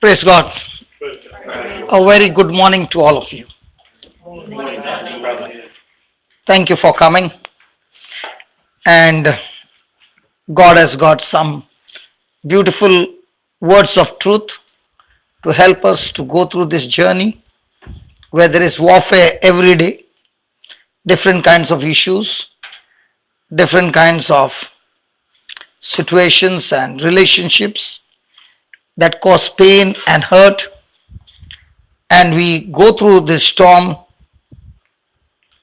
Praise God. A very good morning to all of you. Thank you for coming. And God has got some beautiful words of truth to help us to go through this journey where there is warfare every day, different kinds of issues, different kinds of situations and relationships that cause pain and hurt. And we go through this storm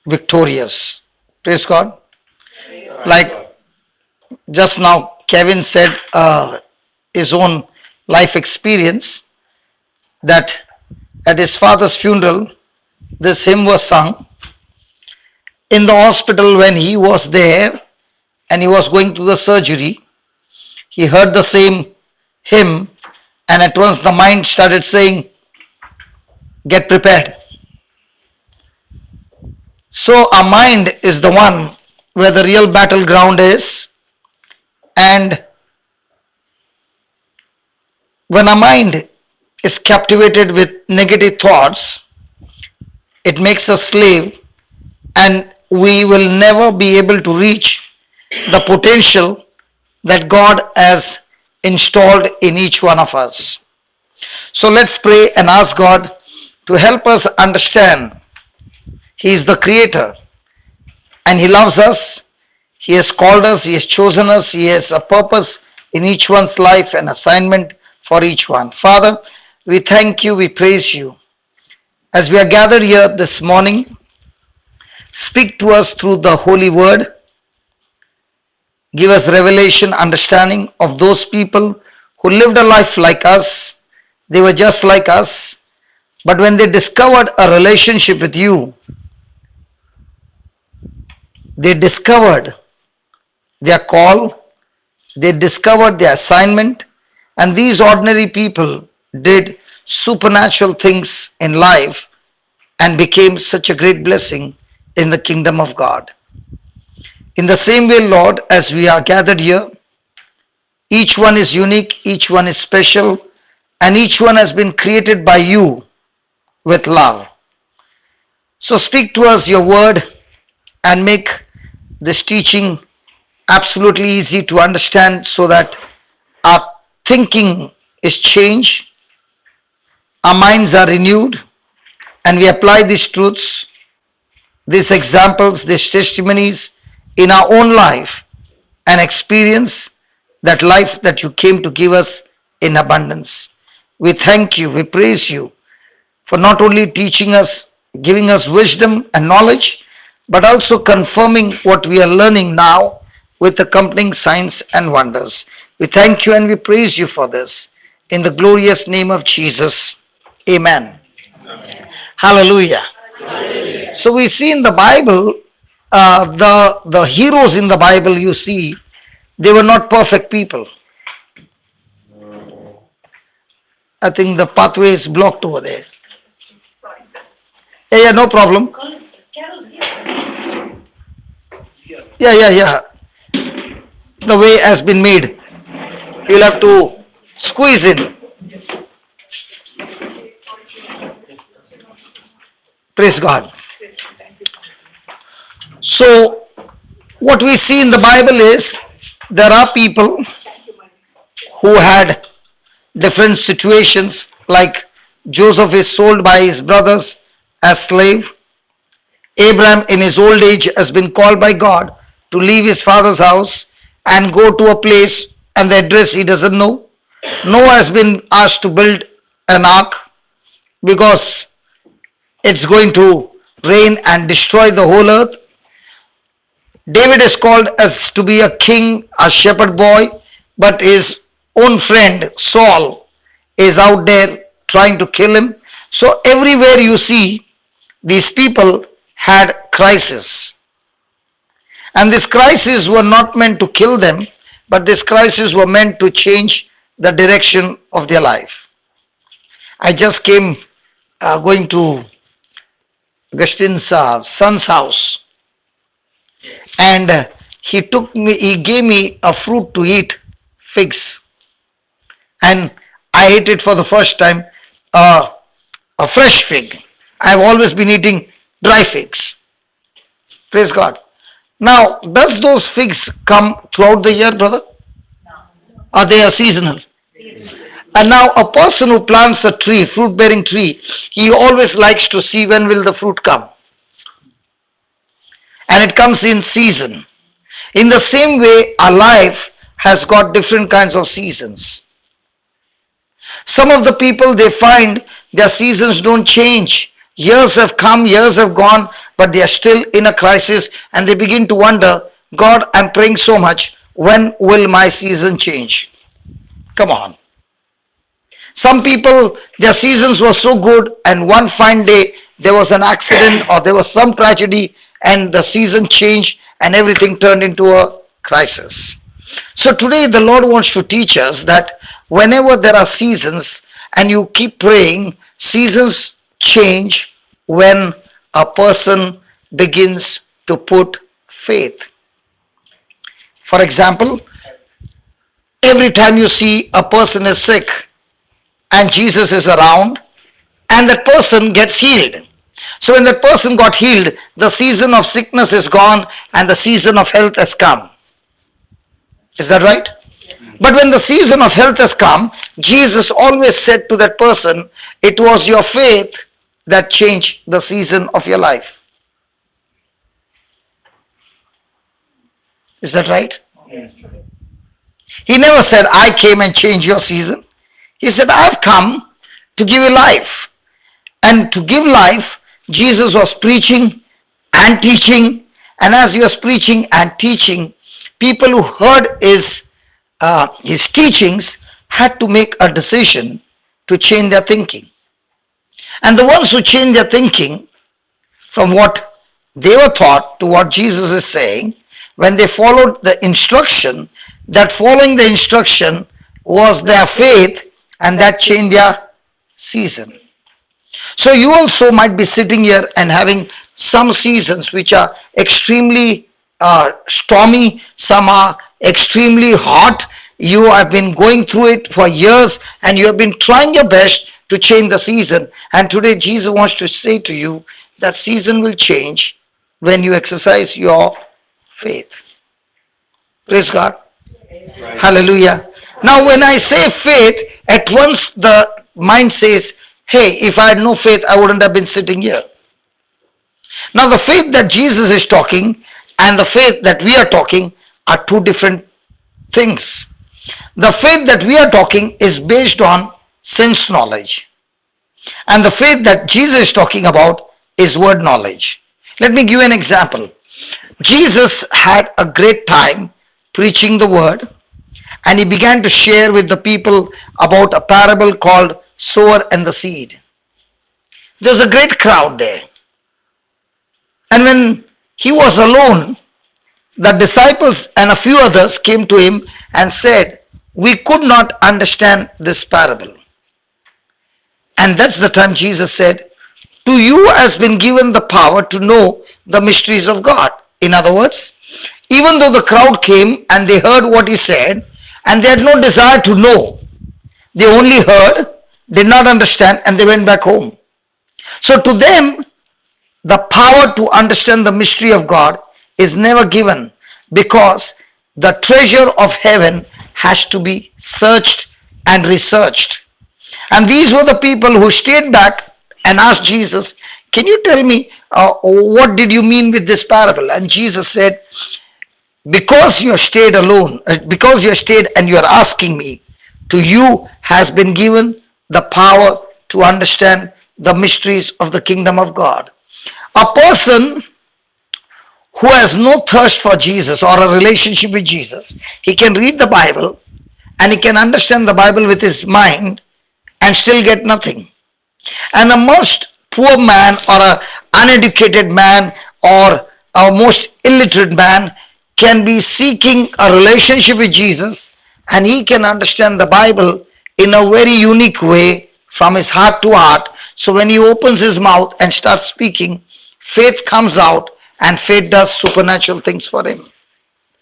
victorious. Praise God. Like just now, Kevin said his own life experience that at his father's funeral, this hymn was sung. In the hospital, when he was there and he was going to the surgery, he heard the same hymn, and at once the mind started saying, "Get prepared." So, our mind is the one where the real battleground is, and when our mind is captivated with negative thoughts, it makes us slave, and we will never be able to reach the potential that God has installed in each one of us. So let's pray and ask God to help us understand He is the Creator and He loves us. He has called us, He has chosen us, He has a purpose in each one's life and assignment for each one. Father, we thank you, we praise you. As we are gathered here this morning, speak to us through the Holy Word. Give us revelation, understanding of those people who lived a life like us. They were just like us. But when they discovered a relationship with you, they discovered their call, they discovered their assignment, and these ordinary people did supernatural things in life and became such a great blessing in the kingdom of God. In the same way, Lord, as we are gathered here, each one is unique, each one is special, and each one has been created by you with love. So speak to us your word and make this teaching absolutely easy to understand so that our thinking is changed, our minds are renewed, and we apply these truths, these examples, these testimonies in our own life and experience that life that you came to give us in abundance. We thank you, we praise you for not only teaching us, giving us wisdom and knowledge, but also confirming what we are learning now with accompanying signs and wonders. We thank you and we praise you for this. In the glorious name of Jesus, amen. Amen. Hallelujah. Hallelujah. So we see in the Bible, the heroes in the Bible you see, they were not perfect people. I think the pathway is blocked over there. Yeah, no problem. Yeah. The way has been made. You'll have to squeeze in. Praise God. So, what we see in the Bible is there are people who had different situations, like Joseph is sold by his brothers as slave. Abraham in his old age has been called by God to leave his father's house and go to a place and the address he doesn't know. Noah has been asked to build an ark because it's going to rain and destroy the whole earth. David is called as to be a king, a shepherd boy, but his own friend Saul is out there trying to kill him. So everywhere you see, these people had crisis. And this crisis were not meant to kill them, but this crisis were meant to change the direction of their life. I just came going to Augustine's son's house, and he gave me a fruit to eat, figs, and I ate it for the first time, uh, a fresh fig. I've always been eating dry figs. Praise God. Now, does those figs come throughout the year, brother? Or they are seasonal? And now a person who plants a tree, fruit bearing tree, he always likes to see when will the fruit come. And it comes in season. In the same way, our life has got different kinds of seasons. Some of the people, they find their seasons don't change. Years have come, years have gone, but they are still in a crisis and they begin to wonder, God, I'm praying so much, when will my season change? Come on. Some people, their seasons were so good and one fine day there was an accident or there was some tragedy and the season changed and everything turned into a crisis. So today the Lord wants to teach us that whenever there are seasons and you keep praying, seasons change when a person begins to put faith. For example, every time you see a person is sick and Jesus is around and that person gets healed. So when that person got healed, the season of sickness is gone and the season of health has come. Is that right? But when the season of health has come, Jesus always said to that person, it was your faith that changed the season of your life. Is that right? Yes. He never said, I came and changed your season. He said, I've come to give you life. And to give life, Jesus was preaching and teaching. And as he was preaching and teaching, people who heard his teachings had to make a decision to change their thinking. And the ones who changed their thinking from what they were taught to what Jesus is saying, when they followed the instruction, that following the instruction was their faith and that changed their season. So you also might be sitting here and having some seasons which are extremely stormy, some are extremely hot. You have been going through it for years and you have been trying your best to change the season. And today Jesus wants to say to you that season will change when you exercise your faith. Praise God. Right. Hallelujah. Now when I say faith, at once the mind says, hey, if I had no faith, I wouldn't have been sitting here. Now the faith that Jesus is talking and the faith that we are talking are two different things. The faith that we are talking is based on sense knowledge. And the faith that Jesus is talking about is word knowledge. Let me give you an example. Jesus had a great time preaching the word and he began to share with the people about a parable called Sower and the Seed. There was a great crowd there. And when he was alone, the disciples and a few others came to him and said, we could not understand this parable. And that's the time Jesus said, to you has been given the power to know the mysteries of God. In other words, even though the crowd came and they heard what he said and they had no desire to know, they only heard, did not understand, and they went back home. So to them, the power to understand the mystery of God is never given because the treasure of heaven has to be searched and researched. And these were the people who stayed back and asked Jesus, can you tell me what did you mean with this parable? And Jesus said, because you have stayed alone, because you have stayed and you are asking me, to you has been given the power to understand the mysteries of the kingdom of God. A person who has no thirst for Jesus or a relationship with Jesus, he can read the Bible and he can understand the Bible with his mind and still get nothing. And a most poor man or an uneducated man or a most illiterate man can be seeking a relationship with Jesus and he can understand the Bible in a very unique way from his heart to heart. So when he opens his mouth and starts speaking, faith comes out and faith does supernatural things for him.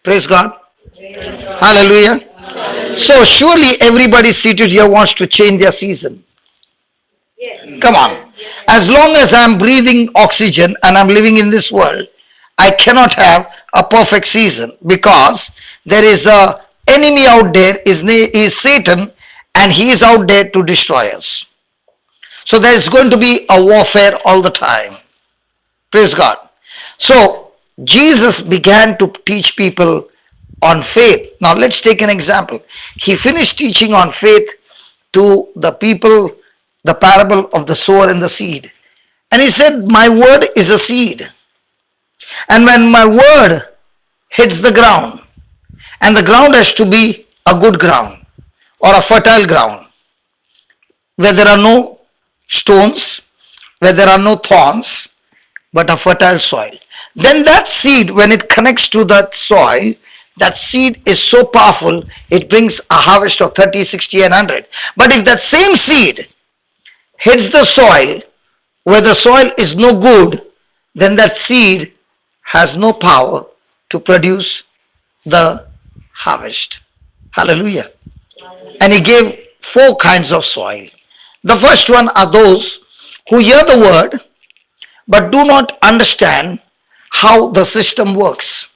Praise God. Praise God. Hallelujah. Hallelujah. So surely everybody seated here wants to change their season. Come on. As long as I'm breathing oxygen and I'm living in this world, I cannot have a perfect season because there is a enemy out there, his name is Satan, and he is out there to destroy us. So there is going to be a warfare all the time. Praise God. So Jesus began to teach people on faith. Now let's take an example. He finished teaching on faith to the people the parable of the sower and the seed. And he said, my word is a seed. And when my word hits the ground, and the ground has to be a good ground or a fertile ground, where there are no stones, where there are no thorns, but a fertile soil. Then that seed, when it connects to that soil, that seed is so powerful, it brings a harvest of 30, 60, and 100. But if that same seed hits the soil, where the soil is no good, then that seed has no power to produce the harvest. Hallelujah. And he gave 4 kinds of soil. The first one are those who hear the word but do not understand how the system works.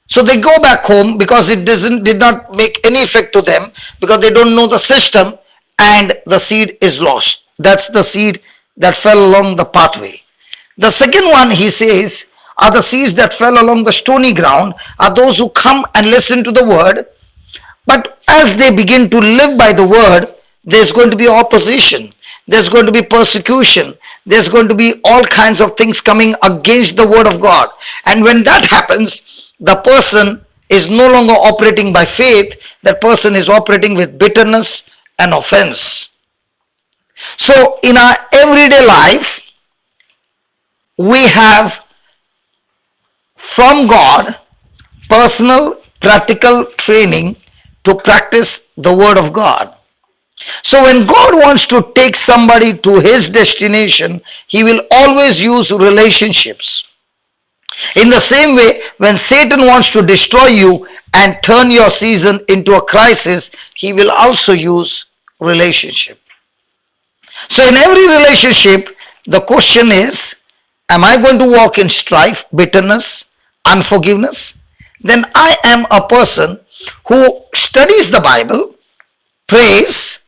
So they go back home because it did not make any effect to them because they don't know the system, and the seed is lost. That's the seed that fell along the pathway. The second one, he says, are the seeds that fell along the stony ground, are those who come and listen to the word, but as they begin to live by the word, there's going to be opposition, there's going to be persecution, there's going to be all kinds of things coming against the word of God. And when that happens, the person is no longer operating by faith, that person is operating with bitterness and offense. So in our everyday life, we have from God personal practical training to practice the word of God. So when God wants to take somebody to his destination, he will always use relationships. In the same way, when Satan wants to destroy you and turn your season into a crisis, he will also use relationship. So in every relationship, the question is, am I going to walk in strife, bitterness, unforgiveness? Then I am a person who studies the Bible, prays,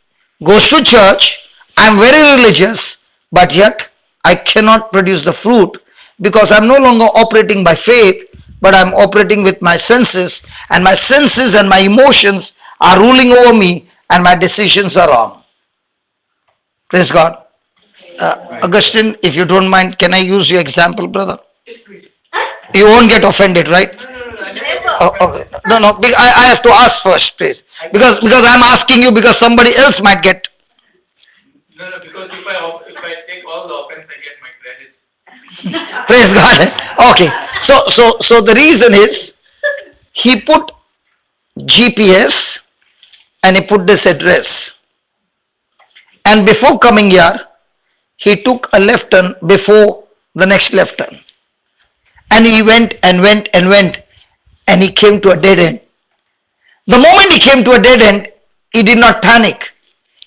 goes to church, I am very religious, but yet I cannot produce the fruit because I am no longer operating by faith, but I am operating with my senses, and my senses and my emotions are ruling over me, and my decisions are wrong. Praise God. Augustine, if you don't mind, can I use your example, brother? You won't get offended, right? Oh, okay. No, I have to ask first, please. Because I'm asking you because somebody else might get. No, because if I take all the offense, I get my credits. Praise God. Okay. So the reason is he put GPS and he put this address. And before coming here, he took a left turn before the next left turn. And he went and went and went, and he came to a dead end. The moment he came to a dead end, he did not panic.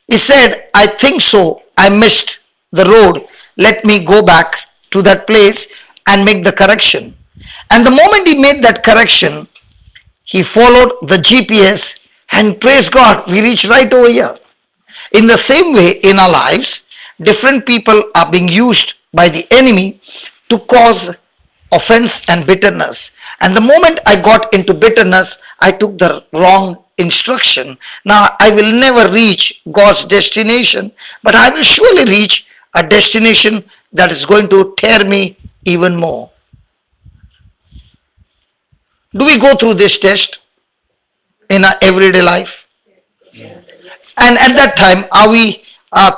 He said, I think so, I missed the road. Let me go back to that place and make the correction. And the moment he made that correction, he followed the GPS, and praise God, we reached right over here. In the same way, in our lives, different people are being used by the enemy to cause offense and bitterness. And the moment I got into bitterness, I took the wrong instruction. Now I will never reach God's destination, but I will surely reach a destination that is going to tear me even more. Do we go through this test in our everyday life? And at that time, are we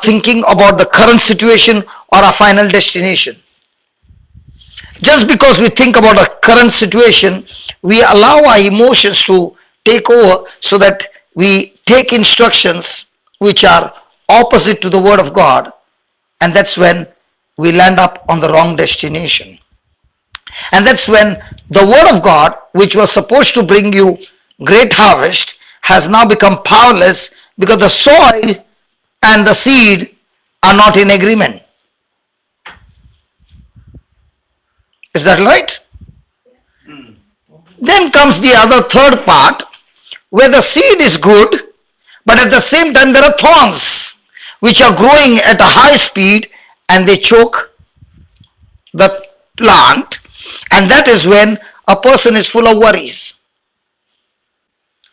thinking about the current situation or our final destination? Just because we think about a current situation, we allow our emotions to take over so that we take instructions which are opposite to the word of God, and that's when we land up on the wrong destination. And that's when the word of God, which was supposed to bring you great harvest, has now become powerless because the soil and the seed are not in agreement. Is that right? Then comes the other third part where the seed is good, but at the same time there are thorns which are growing at a high speed and they choke the plant, and that is when a person is full of worries.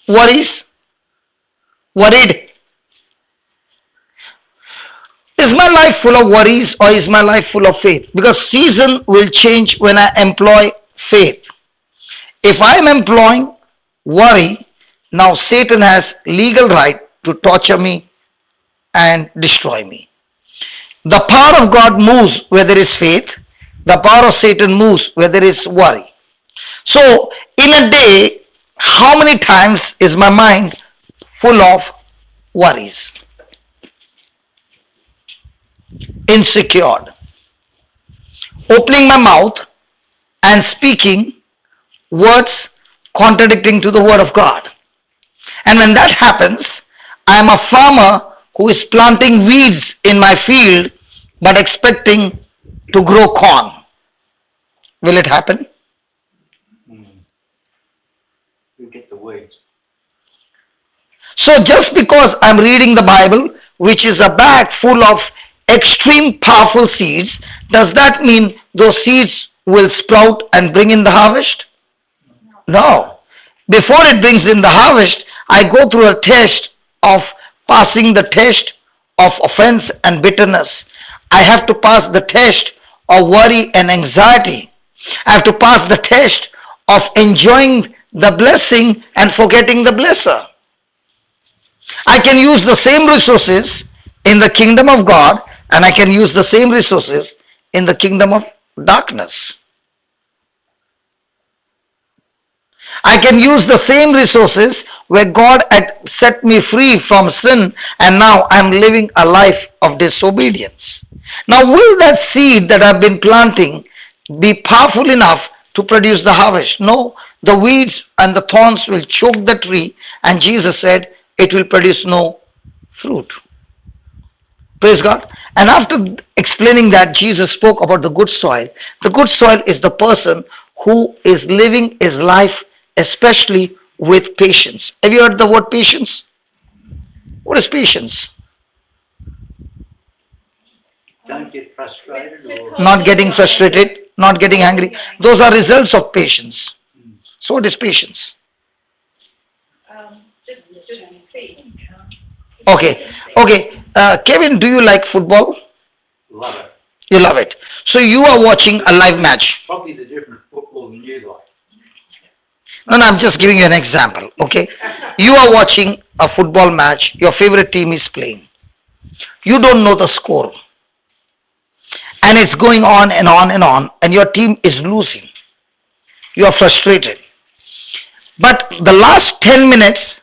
Worries? Worried. Is my life full of worries or is my life full of faith? Because season will change when I employ faith. If I am employing worry, now Satan has legal right to torture me and destroy me. The power of God moves where there is faith. The power of Satan moves where there is worry. So, in a day, how many times is my mind full of worries? Insecure. Opening my mouth and speaking words contradicting to the word of God. And when that happens, I am a farmer who is planting weeds in my field but expecting to grow corn. Will it happen? You get the weeds. So just because I'm reading the Bible, which is a bag full of extreme powerful seeds, does that mean those seeds will sprout and bring in the harvest? No. Before it brings in the harvest, I go through a test of passing the test of offense and bitterness. I have to pass the test of worry and anxiety. I have to pass the test of enjoying the blessing and forgetting the blesser. I can use the same resources in the kingdom of God and I can use the same resources in the kingdom of darkness. I can use the same resources where God had set me free from sin and now I'm living a life of disobedience. Now, will that seed that I've been planting be powerful enough to produce the harvest? No, the weeds and the thorns will choke the tree, and Jesus said it will produce no fruit. Praise God. And after explaining that, Jesus spoke about the good soil. The good soil is the person who is living his life especially with patience. Have you heard the word patience? What is patience? Don't get frustrated or Not getting frustrated, not getting angry. Those are results of patience. So what is patience? Just see. Okay, okay. Kevin, do you like football? love it. You love it. So you are watching a live match. Probably the different football than you like. No, I'm just giving you an example. Okay, you are watching a football match. Your favorite team is playing. You don't know the score, and it's going on and on and on, and your team is losing. You are frustrated. But the last 10 minutes,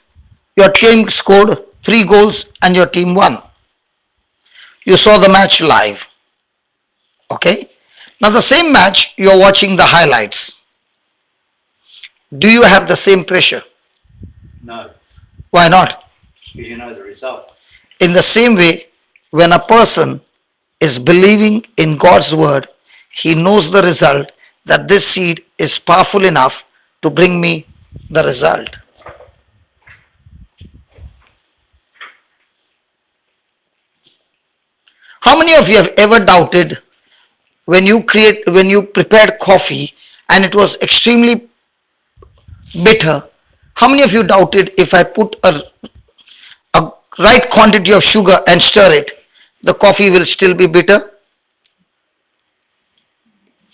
your team scored 3 goals and your team won. You saw the match live. Okay? Now the same match, you are watching the highlights. Do you have the same pressure? No, Why not? because you know the result. In the same way, when a person is believing in God's word, he knows the result, that this seed is powerful enough to bring me the result. How many of you have ever doubted when you prepared coffee and it was extremely bitter? How many of you doubted if I put a right quantity of sugar and stir it, the coffee will still be bitter?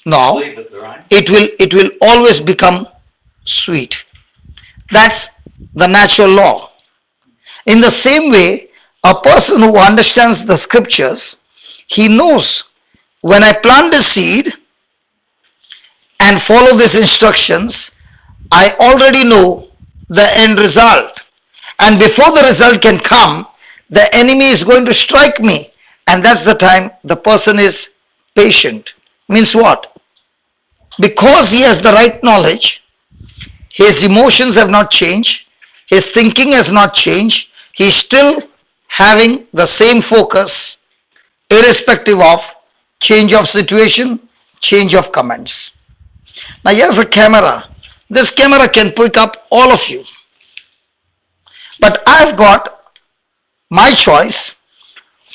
No, Leave it there, ain't it will always become sweet. That's the natural law. In the same way, a person who understands the scriptures, he knows when I plant the seed and follow these instructions, I already know the end result. And before the result can come, the enemy is going to strike me. And that's the time the person is patient. Means what? Because he has the right knowledge, his emotions have not changed, His thinking has not changed. He's still having the same focus, irrespective of change of situation, change of comments. Now, here's a camera. This camera can pick up all of you. But I've got my choice.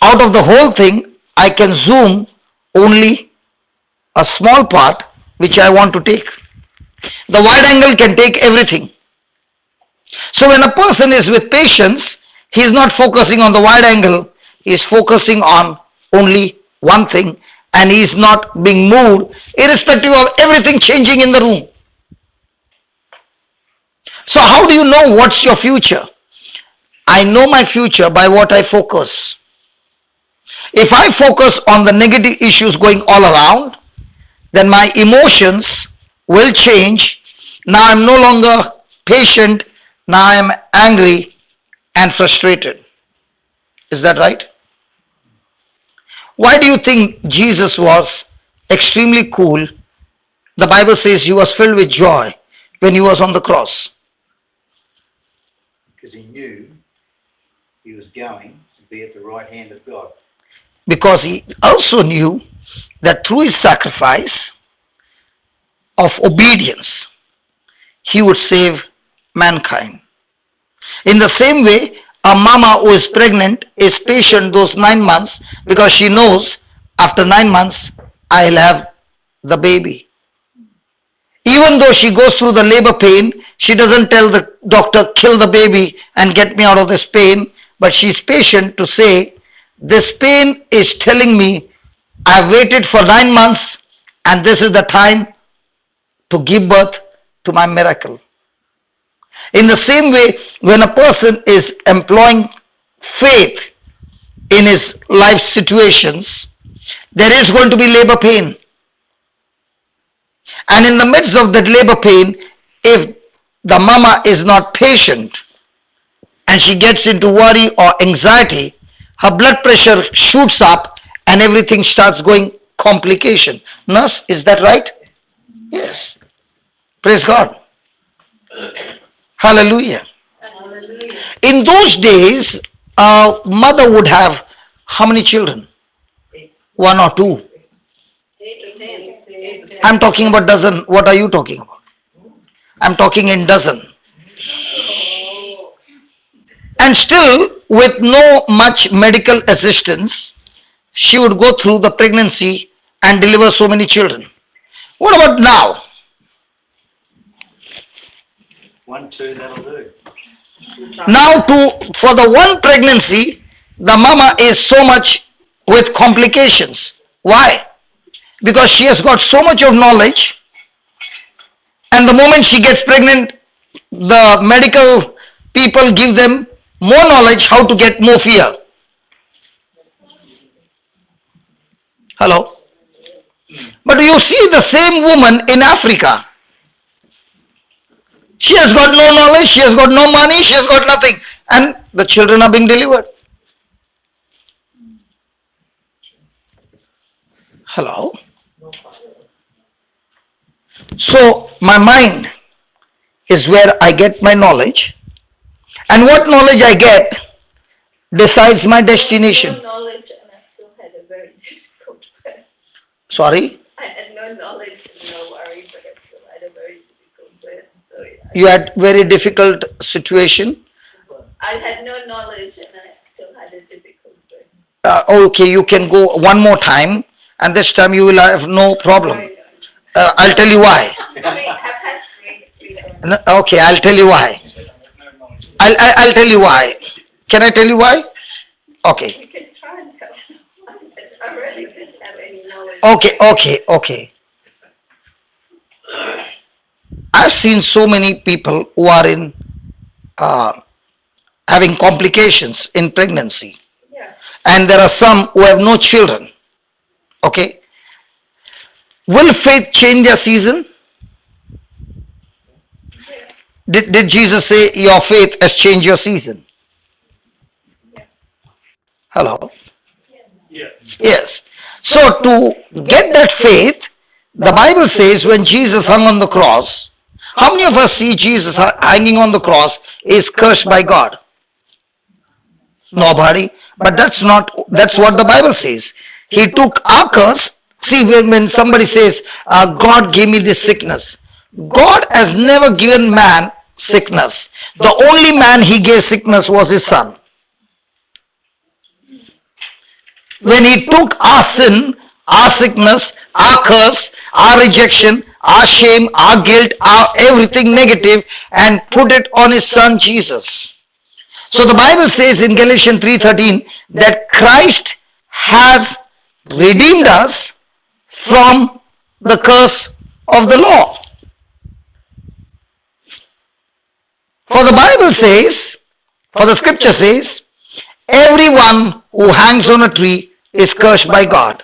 Out of the whole thing, I can zoom only a small part which I want to take. The wide angle can take everything. So when a person is with patience, he is not focusing on the wide angle, he is focusing on only one thing, and he is not being moved irrespective of everything changing in the room. So how do you know what's your future? I know my future by what I focus. If I focus on the negative issues going all around, then my emotions will change. Now I'm no longer patient, now I'm angry and frustrated. Is that right? Why do you think Jesus was extremely cool? The Bible says he was filled with joy when he was on the cross. Because he knew he was going to be at the right hand of God. Because he also knew that through his sacrifice of obedience, he would save mankind. In the same way, a mama who is pregnant is patient those 9 months because she knows after 9 months I'll have the baby. Even though she goes through the labor pain, she doesn't tell the doctor, kill the baby and get me out of this pain, but she's patient to say, this pain is telling me I've waited for 9 months and this is the time to give birth to my miracle. In the same way, when a person is employing faith in his life situations, there is going to be labor pain. And in the midst of that labor pain, if the mama is not patient and she gets into worry or anxiety, her blood pressure shoots up and everything starts going complication. Nurse, is that right? Yes. Praise God. Hallelujah. Hallelujah. In those days, a mother would have how many children? 1 or 2. I'm talking about dozen. What are you talking about? I'm talking in dozen. And still, with no much medical assistance, she would go through the pregnancy and deliver so many children. What about now? 1, 2, that'll do. Now for the one pregnancy, the mama is so much with complications. Why? Because she has got so much of knowledge, and the moment she gets pregnant, the medical people give them more knowledge how to get more fear. Hello? But you see the same woman in Africa. She has got no knowledge, she has got no money, she has got nothing. And the children are being delivered. Hello? So my mind is where I get my knowledge. And what knowledge I get decides my destination. No knowledge and I still had a very difficult birth. Sorry? I had no knowledge and no worry, but I still had a very difficult birth. So You had very difficult situation. I had no knowledge and I still had a difficult birth. Okay, you can go one more time and this time you will have no problem. I'll tell you why. I've had three. Okay, I'll tell you why. I'll tell you why. Can I tell you why? Okay. You can try and tell me why, but I really didn't have any knowledge. Okay. I've seen so many people who are in having complications in pregnancy, Yeah. and there are some who have no children. Okay. Will faith change their season? Did Jesus say your faith has changed your season? Hello? Yes. Yes. So to get that faith, the Bible says when Jesus hung on the cross, How many of us see Jesus hanging on the cross is cursed by God? Nobody. But that's what the Bible says. He took our curse. See, when somebody says, God gave me this sickness, God has never given man sickness. The only man he gave sickness was his son. When he took our sin, our sickness, our curse, our rejection, our shame, our guilt, our everything negative, and put it on his son Jesus. So the Bible says in Galatians 3:13 that Christ has redeemed us from the curse of the law. For the Bible says, for the scripture says, everyone who hangs on a tree is cursed by God.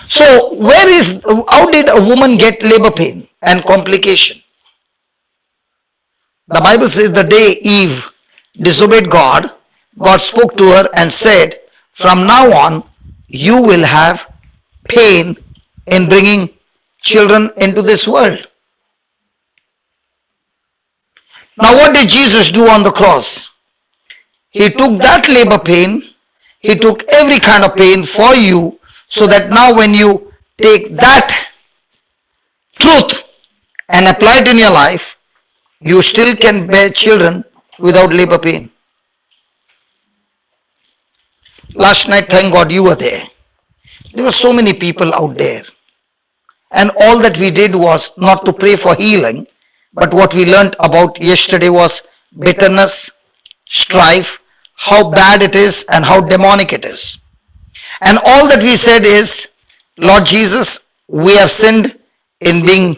So how did a woman get labor pain and complication? The Bible says the day Eve disobeyed God, God spoke to her and said, from now on, you will have pain in bringing children into this world. Now what did Jesus do on the cross? He took that labor pain, he took every kind of pain for you, so that now when you take that truth and apply it in your life, you still can bear children without labor pain. Last night, thank God you were there. There were so many people out there. And all that we did was not to pray for healing, but what we learnt about yesterday was bitterness, strife, how bad it is and how demonic it is. And all that we said is, Lord Jesus, we have sinned in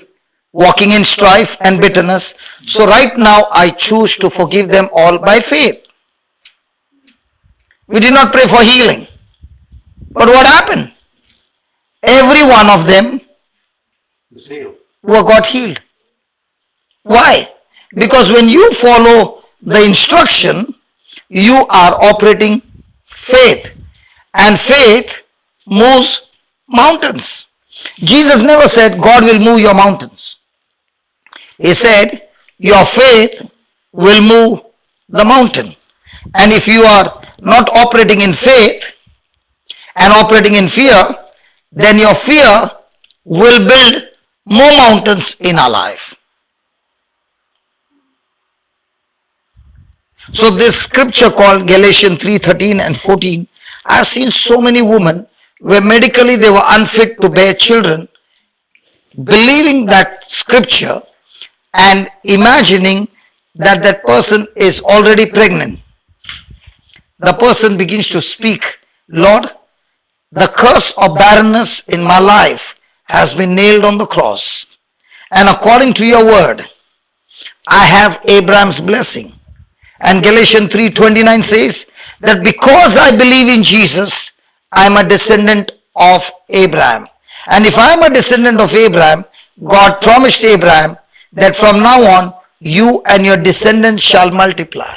walking in strife and bitterness. So right now I choose to forgive them all by faith. We did not pray for healing. But what happened? Every one of them were got healed. Why? Because when you follow the instruction, you are operating faith. And faith moves mountains. Jesus never said God will move your mountains. He said your faith will move the mountain. And if you are not operating in faith and operating in fear, then your fear will build more mountains in our life. So this scripture called Galatians 3:13 and 14, I have seen so many women where medically they were unfit to bear children, believing that scripture and imagining that that person is already pregnant. The person begins to speak, Lord, the curse of barrenness in my life has been nailed on the cross. And according to your word, I have Abraham's blessing. And Galatians 3:29 says that because I believe in Jesus, I am a descendant of Abraham. And if I am a descendant of Abraham, God promised Abraham that from now on, you and your descendants shall multiply.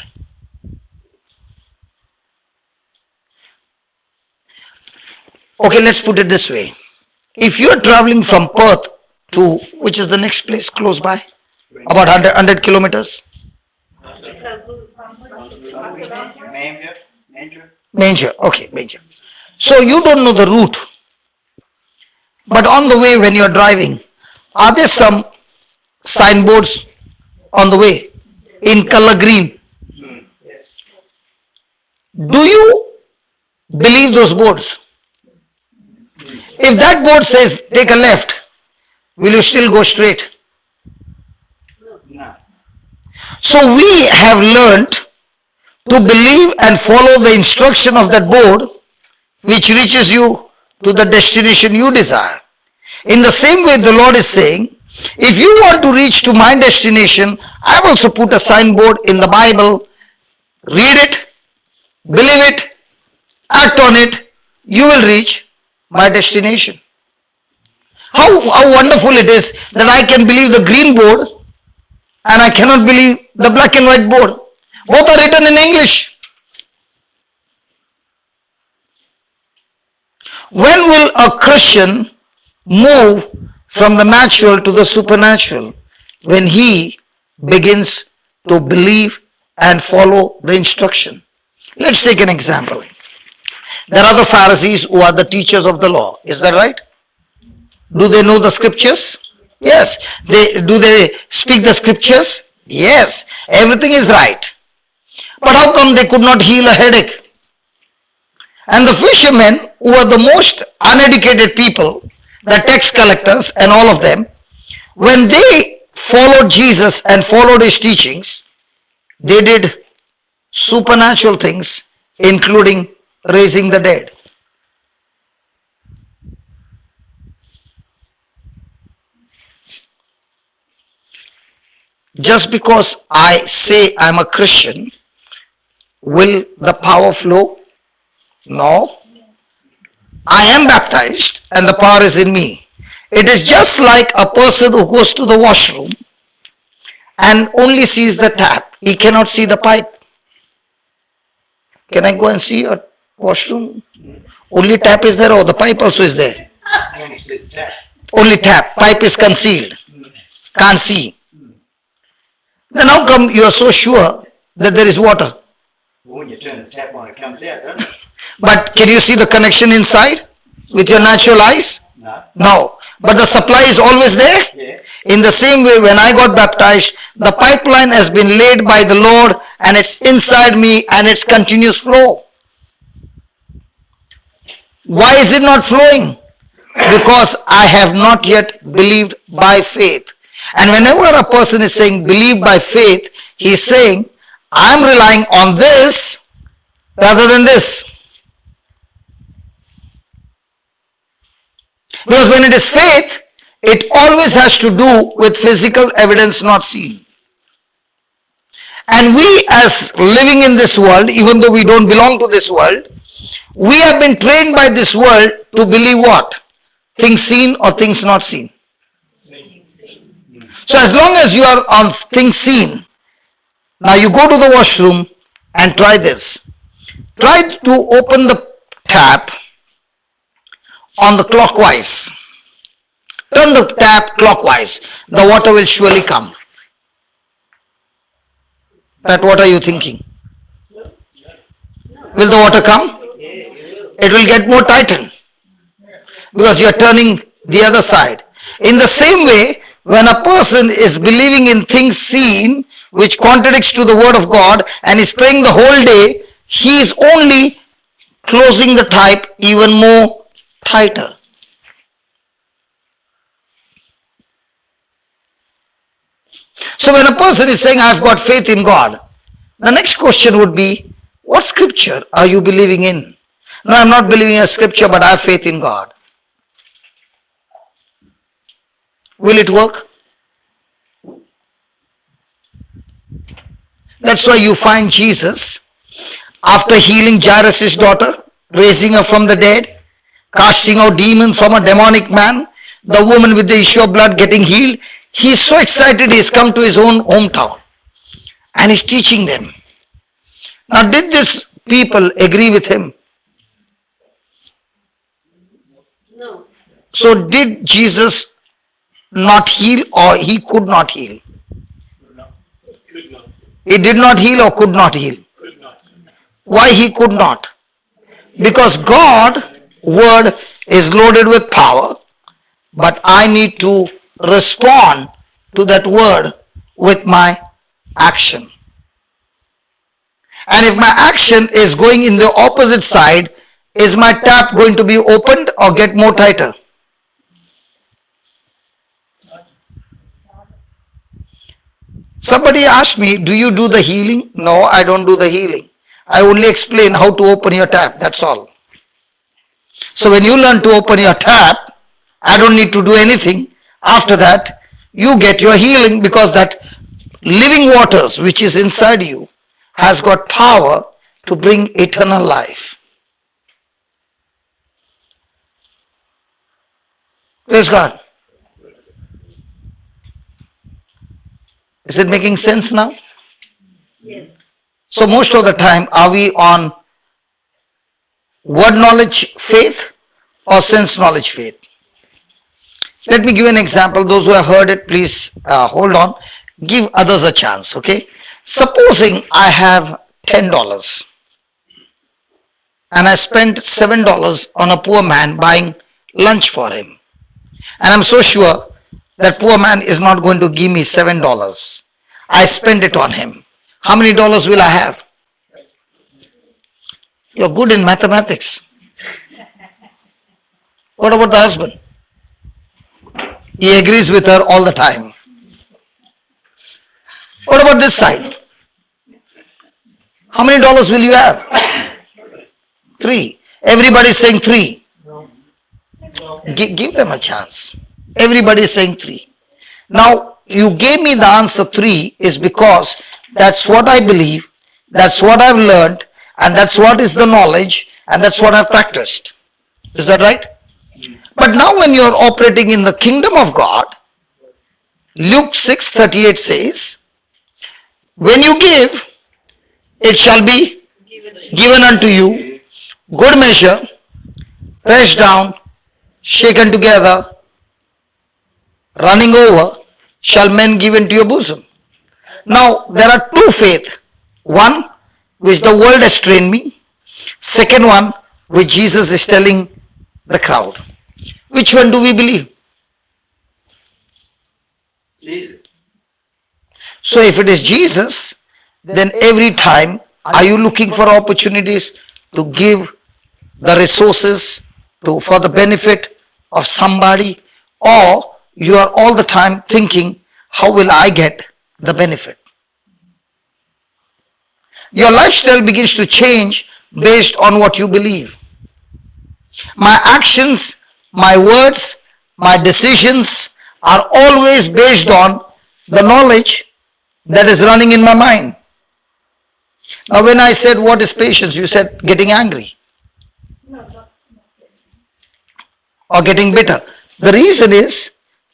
Okay, let's put it this way. If you are traveling from Perth to, which is the next place close by? About 100 kilometers? Manger, okay, Manger. So you don't know the route. But on the way when you're driving, are there some signboards on the way in color green? Do you believe those boards? If that board says take a left, will you still go straight? No. So we have learned to believe and follow the instruction of that board which reaches you to the destination you desire. In the same way the Lord is saying, if you want to reach to my destination, I have also put a signboard in the Bible. Read it, believe it, act on it, you will reach my destination. How wonderful it is that I can believe the green board and I cannot believe the black and white board. Both are written in English. When will a Christian move from the natural to the supernatural when he begins to believe and follow the instruction. Let's take an example. There are the Pharisees who are the teachers of the law. Is that right? Do they know the scriptures? Yes. Do they speak the scriptures? Yes. Everything is right. But how come they could not heal a headache? And the fishermen, who are the most uneducated people, the tax collectors and all of them, when they followed Jesus and followed his teachings, they did supernatural things, including raising the dead. Just because I say I'm a Christian, will the power flow? No. I am baptized and the power is in me. It is just like a person who goes to the washroom and only sees the tap. He cannot see the pipe. Can I go and see a washroom? Only tap is there or the pipe also is there? Only said tap. Only tap. Pipe is concealed. Can't see. Then how come you are so sure that there is water? When you turn the tap on, it comes out, doesn't it? But can you see the connection inside with your natural eyes? No. No. But the supply is always there? Yeah. In the same way, when I got baptized, the pipeline has been laid by the Lord and it's inside me and it's continuous flow. Why is it not flowing? Because I have not yet believed by faith. And whenever a person is saying believe by faith, he is saying, I'm relying on this rather than this. Because when it is faith, it always has to do with physical evidence not seen. And we, as living in this world, even though we don't belong to this world, we have been trained by this world to believe what? Things seen or things not seen. So as long as you are on things seen, now you go to the washroom and try this. Try to open the tap on the clockwise. Turn the tap clockwise. The water will surely come. Pat, what are you thinking? Will the water come? It will get more tightened because you are turning the other side. In the same way, when a person is believing in things seen which contradicts to the word of God and is praying the whole day, he is only closing the tap even more tighter. So when a person is saying, I've got faith in God, the next question would be, what scripture are you believing in? No, I'm not believing in a scripture, but I have faith in God. Will it work? That's why you find Jesus, after healing Jairus' daughter, raising her from the dead, casting out demons from a demonic man, the woman with the issue of blood getting healed, he is so excited he has come to his own hometown and he's teaching them. Now did these people agree with him? No. So did Jesus not heal or he could not heal? Could not. He did not heal or could not heal? Could not. Why he could not? Because God word is loaded with power, but I need to respond to that word with my action. And if my action is going in the opposite side, is my tap going to be opened or get more tighter? Somebody asked me, do you do the healing? No, I don't do the healing. I only explain how to open your tap, that's all. So when you learn to open your tap, I don't need to do anything. After that, you get your healing because that living waters which is inside you has got power to bring eternal life. Praise God. Is it making sense now? Yes. So most of the time, are we on word knowledge faith or sense knowledge faith? Let me give an example. Those who have heard it, please hold on. Give others a chance, okay? Supposing I have $10 and I spent $7 on a poor man buying lunch for him. And I'm so sure that poor man is not going to give me $7. I spend it on him. How many dollars will I have? You're good in mathematics. What about the husband? He agrees with her all the time. What about this side? How many dollars will you have? 3. Everybody is saying 3. Give them a chance. Everybody is saying 3. Now, you gave me the answer 3 is because that's what I believe, that's what I've learned, and that's what is the knowledge, and that's what I've practiced. Is that right? But now when you're operating in the kingdom of God, Luke 6:38 says, when you give, it shall be given unto you, good measure, pressed down, shaken together, running over, shall men give into your bosom. Now, there are two faiths. One, which the world has trained me. Second one, which Jesus is telling the crowd. Which one do we believe? Jesus. So if it is Jesus, then every time, are you looking for opportunities to give the resources for the benefit of somebody, or you are all the time thinking, how will I get the benefit? Your lifestyle begins to change based on what you believe. My actions, my words, my decisions are always based on the knowledge that is running in my mind. Now when I said what is patience, you said getting angry or getting bitter. The reason is,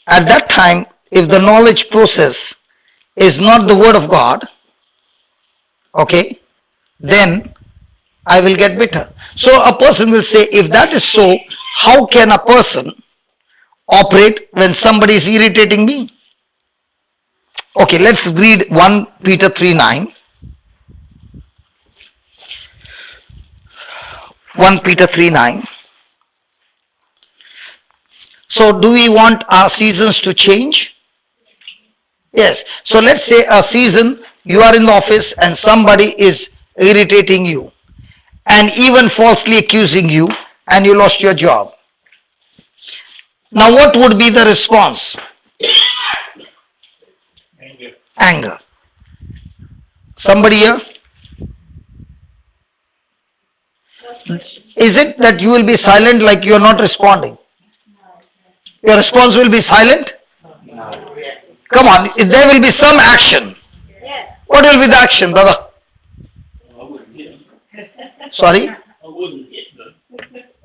at that time, if the knowledge process is not the word of God, okay, then I will get bitter. So a person will say, if that is so, how can a person operate when somebody is irritating me? Okay, let's read 1 Peter 3:9. 1 Peter 3:9. So do we want our seasons to change? Yes. So let's say a season you are in the office and somebody is irritating you and even falsely accusing you and you lost your job. Now what would be the response? Anger. Somebody here? Is it that you will be silent like you are not responding? Your response will be silent? Come on, there will be some action. What will be the action, brother? I wouldn't hit them. Sorry? I wouldn't hit them.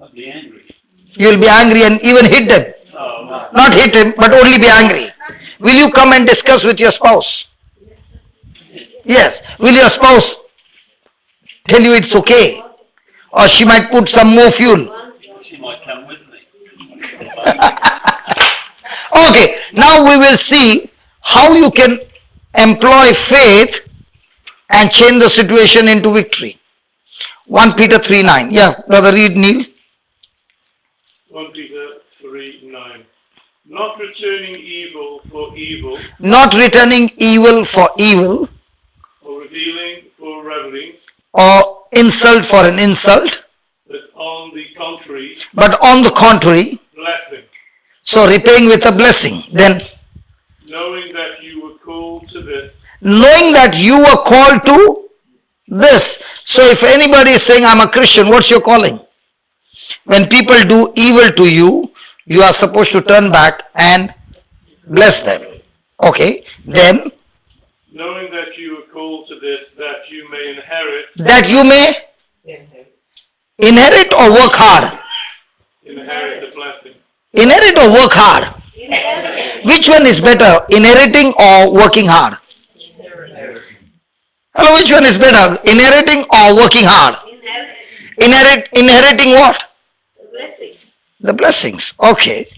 I'd be angry. You will be angry and even hit them. No. Not hit him, but only be angry. Will you come and discuss with your spouse? Yes. Will your spouse tell you it's okay? Or she might put some more fuel? She might come with me. Okay, now we will see how you can employ faith and change the situation into victory. 1 Peter 3:9. Yeah, brother, read, Neil. 1 Peter 3:9. Not returning evil for evil, Not returning evil for evil, or revealing for reveling, or insult for an insult, but on the contrary, but on the contrary, blessing, so repaying with a blessing. Then, knowing that you were called to this, knowing that you were called to this. So if anybody is saying, I'm a Christian, what's your calling? When people do evil to you, you are supposed to turn back and bless them. Okay, then knowing that you were called to this, that you may inherit, that you may inherit or work hard. inherit the blessing. Inherit or work hard. Which one is better, inheriting or working hard? Hello, which one is better, inheriting or working hard? Inheriting what? Blessings. The blessings. Okay.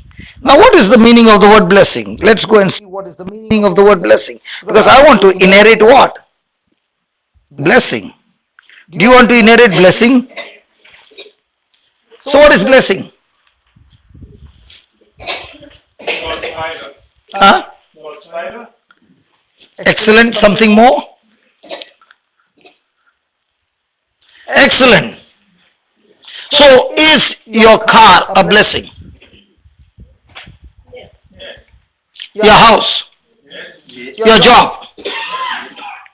Now, what is the meaning of the word blessing? Let's go and see what is the meaning of the word blessing. Because I want to inherit what? Blessing. Do you want to inherit blessing? So, what is blessing? God's favor. Huh? God's favor. Excellent. Something more? Excellent. So, is your car a blessing? Your house, Yes. your job,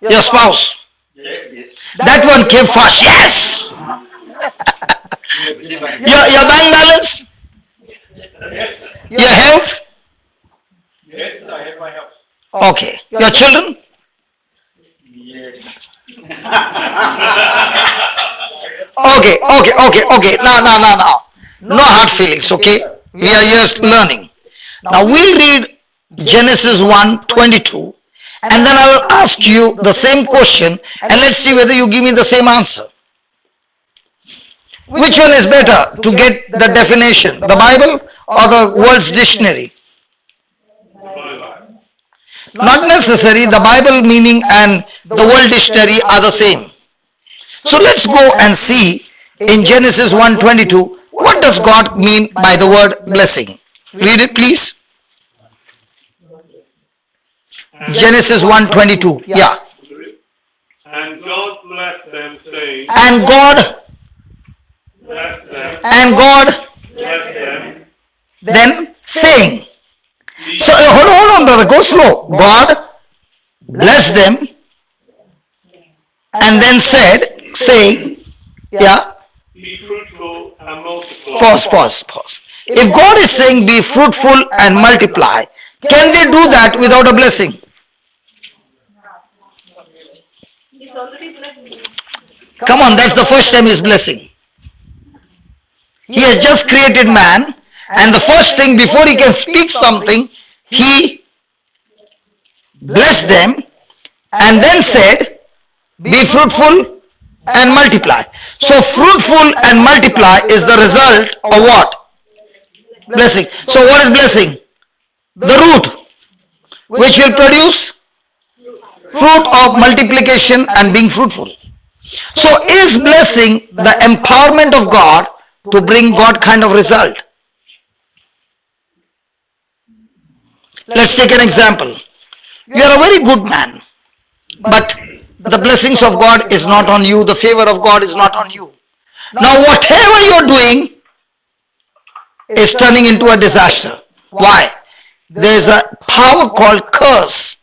your spouse. Yes. That one came first. Yes. Your bank balance, Yes. your health. Yes, I have my health. Okay. Your children. Yes. Okay. Now. No hard feelings, okay? We are just learning. Now we'll read Genesis 1:22, and then I'll ask you the same question, and let's see whether you give me the same answer. Which one is better to get the definition, the Bible or the world's dictionary? Not necessary. The Bible meaning and the world dictionary are the same. So let's go and see in Genesis 1:22, what does God mean by the word blessing? Read it, please. Genesis 1:22. Yeah. And God blessed them, saying, And God, bless them, and God, bless them. then saying. So hold on, brother, go slow. God blessed them and then said, saying, yeah, Be fruitful and multiply. pause. If God is saying be fruitful and multiply, can they do that without a blessing? He's already blessed me. Come on, that's the first time he's blessing. He has just created man, and the first thing before he can speak something, he blessed them and then said, be fruitful and multiply. So fruitful and multiply is the result of what? Blessing. So what is blessing? The root, which will produce fruit of multiplication and being fruitful. So is blessing the empowerment of God to bring God kind of result? Let's take an example. You are a very good man, but the blessings of God is not on you, the favor of God is not on you. Now whatever you're doing is turning into a disaster. Why? There is a power called curse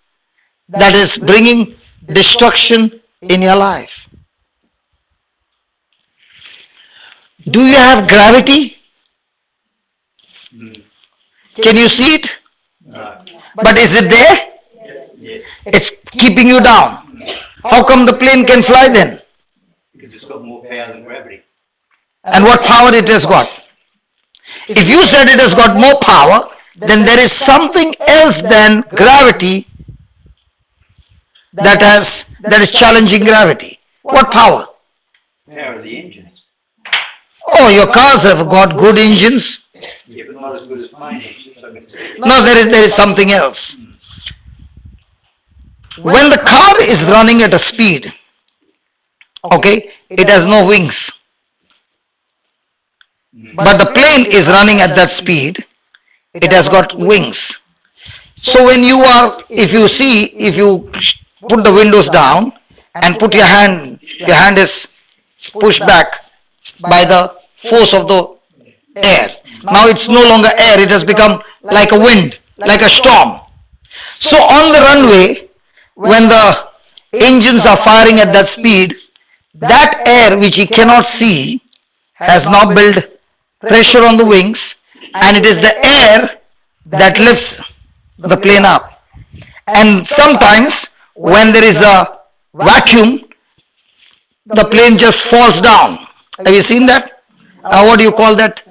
that is bringing destruction in your life. Do you have gravity? Can you see it? No. But is it there? Yes. It's keeping you down. How come the plane can fly then? Because it's got more power than gravity. And what power it has got? If you said it has got more power, then there is something else than gravity that is challenging gravity. What power? Power of the engines. Oh, your cars have got good engines. Yeah, but not as good as plane engines. No, there is something else. When the car is running at a speed, okay, it has no wings. But the plane is running at that speed, it has got wings. So when you are, if you put the windows down and put your hand is pushed back by the force of the air. Now it's no longer air, it has become like a wind, like a storm. So on the runway, when the engines are firing at that speed, that air which you cannot see has now built pressure on the wings, and it is the air that lifts the plane up. And sometimes when there is a vacuum, the plane just falls down. Have you seen that? What do you call that?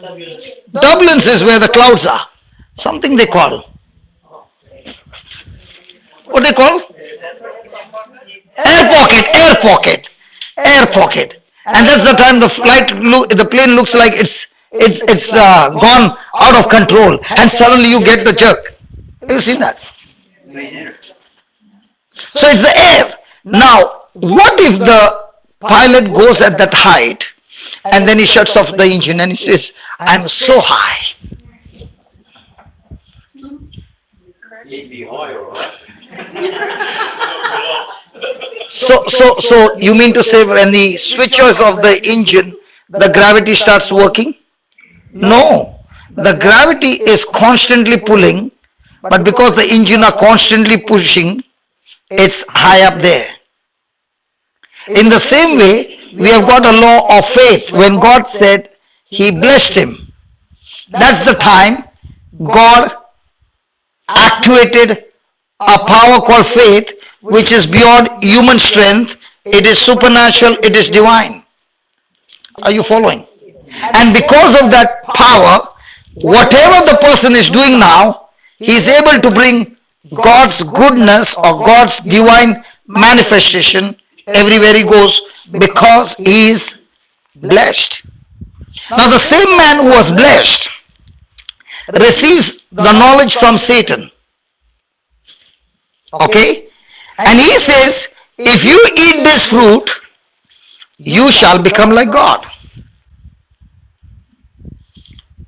Turbulence is where the clouds are. Something they call. What they call? Air pocket. And that's the time the plane looks like it's gone out of control, and suddenly you get the jerk. Have you seen that? Clean air. So it's the air. Now, what if the pilot goes at that height and then he shuts off the engine and he says, I'm so high. You'd be high, all right. So you mean to say when he switches off the engine, the gravity starts working? No. The gravity is constantly pulling, but because the engine are constantly pushing, it's high up there. In the same way, we have got a law of faith. When God said He blessed him, that's the time God activated a power called faith, which is beyond human strength. It is supernatural, it is divine. Are you following? And because of that power, whatever the person is doing now, he is able to bring God's goodness or God's divine manifestation everywhere he goes, because he is blessed. Now the same man who was blessed receives the knowledge from Satan. Okay? And he says, if you eat this fruit, you shall become like God.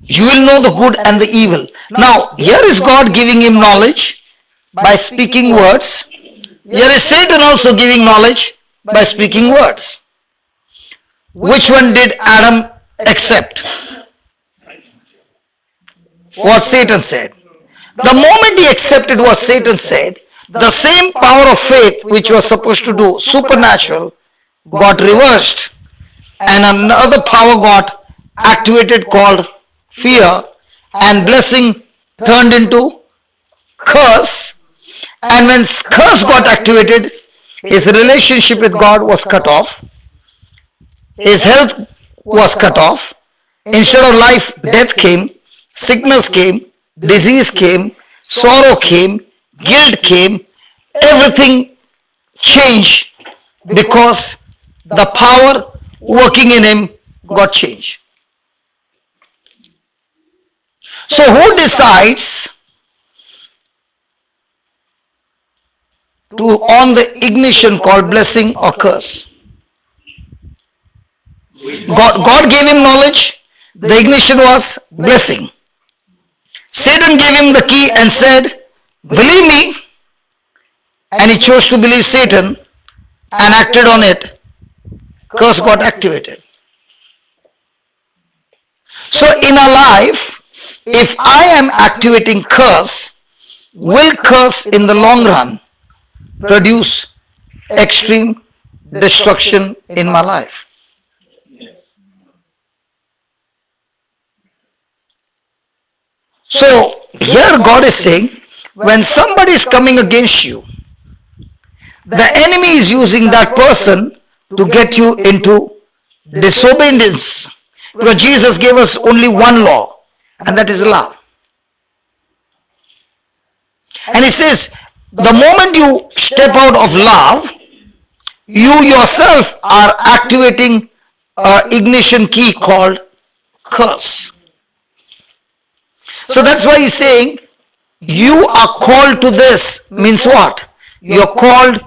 You will know the good and the evil. Now, here is God giving him knowledge by speaking words. Here is Satan also giving knowledge by speaking words. Which one did Adam accept? What Satan said. The moment he accepted what Satan said, the same power of faith which was supposed to do supernatural got reversed, and another power got activated called fear, and blessing turned into curse. And when curse got activated, his relationship with God was cut off, his health was cut off. Instead of life, death came, sickness came, disease came, sorrow came, guilt came, everything changed because the power working in him got changed. So who decides to on the ignition called blessing or curse? God gave him knowledge, the ignition was blessing. Satan gave him the key and said, believe me, and he chose to believe Satan and acted on it. Curse got activated. So in a life, if I am activating curse, will curse in the long run produce extreme destruction in my life? So here God is saying, when somebody is coming against you, the enemy is using that person to get you into disobedience. Because Jesus gave us only one law, and that is love. And he says, the moment you step out of love, you yourself are activating an ignition key called curse. So that's why he's saying, you are called to this. Means what? You're called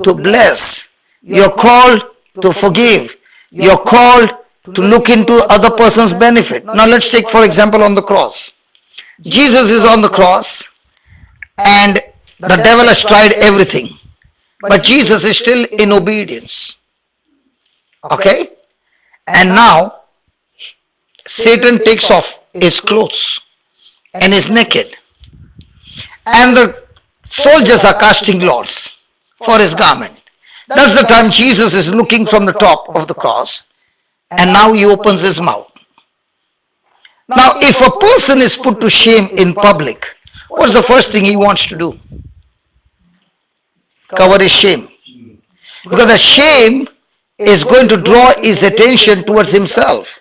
to bless. You're called to forgive. You're called to look into other person's benefit. Now let's take for example on the cross. Jesus is on the cross and the devil has tried everything. But Jesus is still in obedience. Okay? And now Satan takes off his clothes and is naked. And the soldiers are casting lots for his garment. That's the time Jesus is looking from the top of the cross, and now he opens his mouth. Now if a person is put to shame in public, what's the first thing he wants to do? Cover his shame. Because the shame is going to draw his attention towards himself.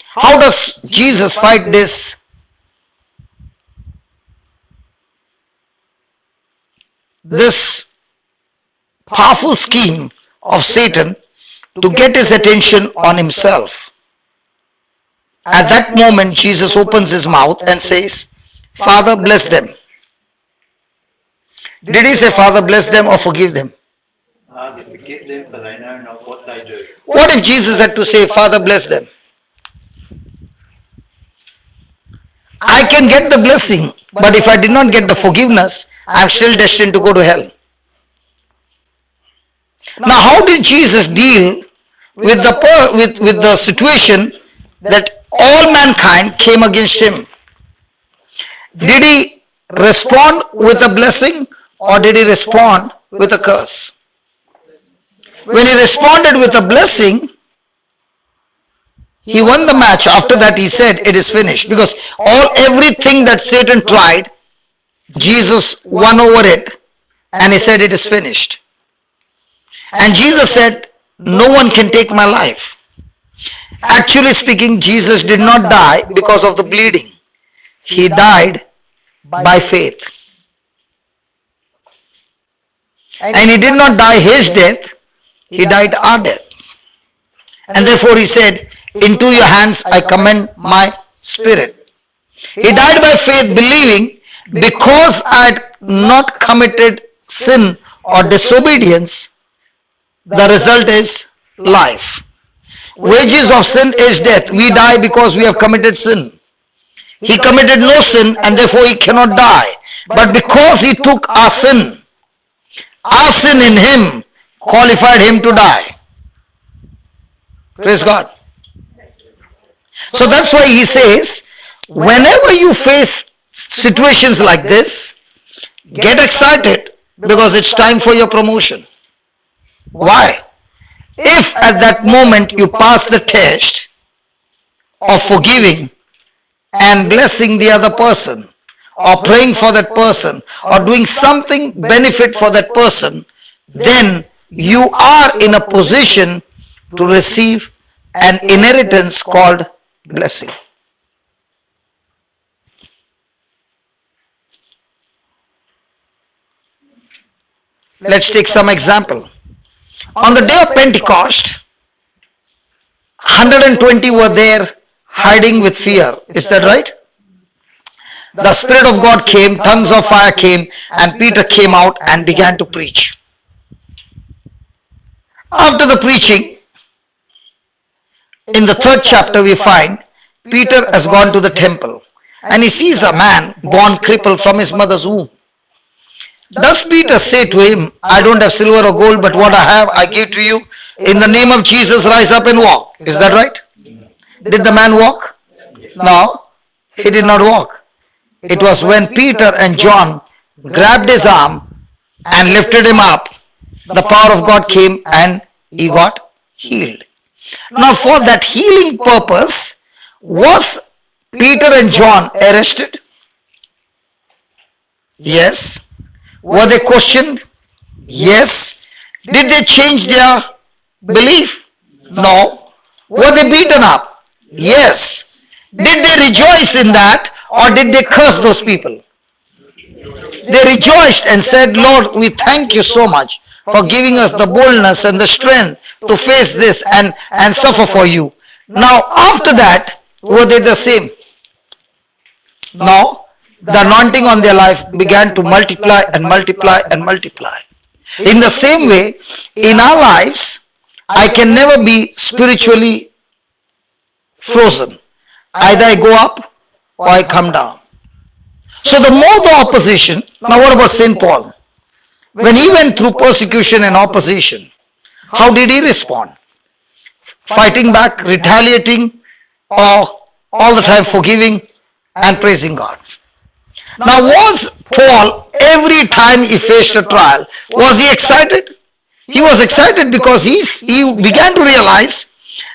How does Jesus fight this powerful scheme of Satan to get his attention on himself? At that moment, Jesus opens his mouth and says, Father, bless them. Did he say, Father, bless them or forgive them? Forgive them, for they know not what they do. What if Jesus had to say, Father, bless them? I can get the blessing, but if I did not get the forgiveness, I'm still destined to go to hell. Now, how did Jesus deal with the situation that all mankind came against him? Did he respond with a blessing or did he respond with a curse? When he responded with a blessing, he won the match. After that, he said, it is finished. Because everything that Satan tried, Jesus won over it and he said, it is finished. And Jesus said, no one can take my life. Actually speaking, Jesus did not die because of the bleeding. He died by faith. And he did not die his death, he died our death. And therefore he said, into your hands I commend my spirit. He died by faith, believing because I had not committed sin or disobedience, the result is life. Wages of sin is death. We die because we have committed sin. He committed no sin and therefore he cannot die. But because he took our sin in him qualified him to die. Praise God. So that's why he says, whenever you face situations like this, get excited because it's time for your promotion. Why? If at that moment you pass the test of forgiving and blessing the other person, or praying for that person, or doing something benefit for that person, then you are in a position to receive an inheritance called blessing. Let's take some example. On the day of Pentecost, 120 were there hiding with fear. Is that right? The Spirit of God came, tongues of fire came, and Peter came out and began to preach. After the preaching, in the 3rd chapter we find Peter has gone to the temple and he sees a man born crippled from his mother's womb. Does Peter say to him, I don't have silver or gold, but what I have I give to you. In the name of Jesus, rise up and walk. Is that right? Did the man walk? No, he did not walk. It was when Peter and John grabbed his arm and lifted him up, the power of God came and he got healed. Now for that healing purpose, was Peter and John arrested? Yes. Were they questioned? Yes. Did they change their belief? No. Were they beaten up? Yes. Did they rejoice in that or did they curse those people? They rejoiced and said, Lord, we thank you so much for giving us the boldness and the strength to face this and suffer for you. Now after that, were they the same? No. The anointing on their life began to multiply and multiply and multiply. In the same way, in our lives, I can never be spiritually frozen. Either I go up or I come down. So the more the opposition, now what about St. Paul? When he went through persecution and opposition, how did he respond? Fighting back, retaliating, or all the time forgiving and praising God? Now was Paul, every time he faced a trial, was he excited? He was excited because he began to realize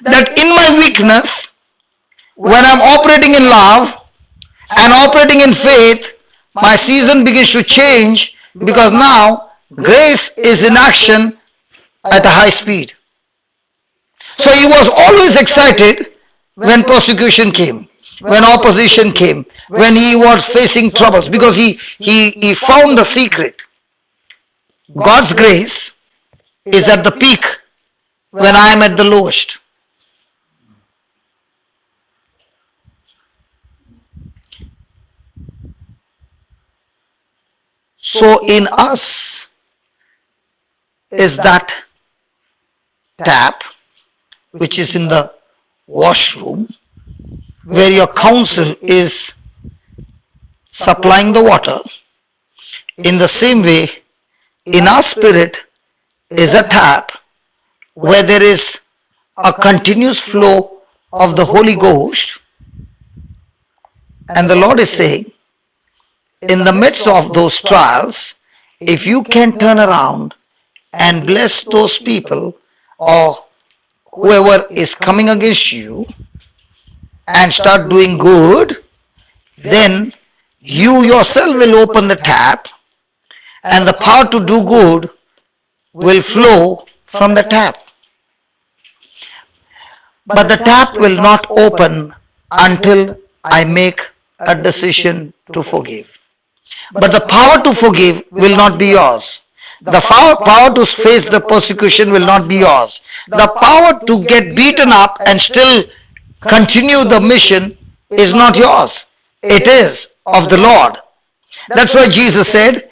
that in my weakness, when I'm operating in love and operating in faith, my season begins to change because now grace is in action at a high speed. So he was always excited when persecution came, when opposition came, when he was facing troubles, because he found the secret. God's grace is at the peak when I am at the lowest. So in us is that tap which is in the washroom where your counsel is supplying the water. In the same way, in our spirit is a tap where there is a continuous flow of the Holy Ghost. And the Lord is saying, in the midst of those trials, if you can turn around and bless those people or whoever is coming against you and start doing good, then you yourself will open the tap and the power to do good will flow from the tap. But the tap will not open until I make a decision to forgive. But the power to forgive will not be yours. The power to face the persecution will not be yours. The power to get beaten up and still continue the mission is not yours. It is of the Lord. That's why Jesus said,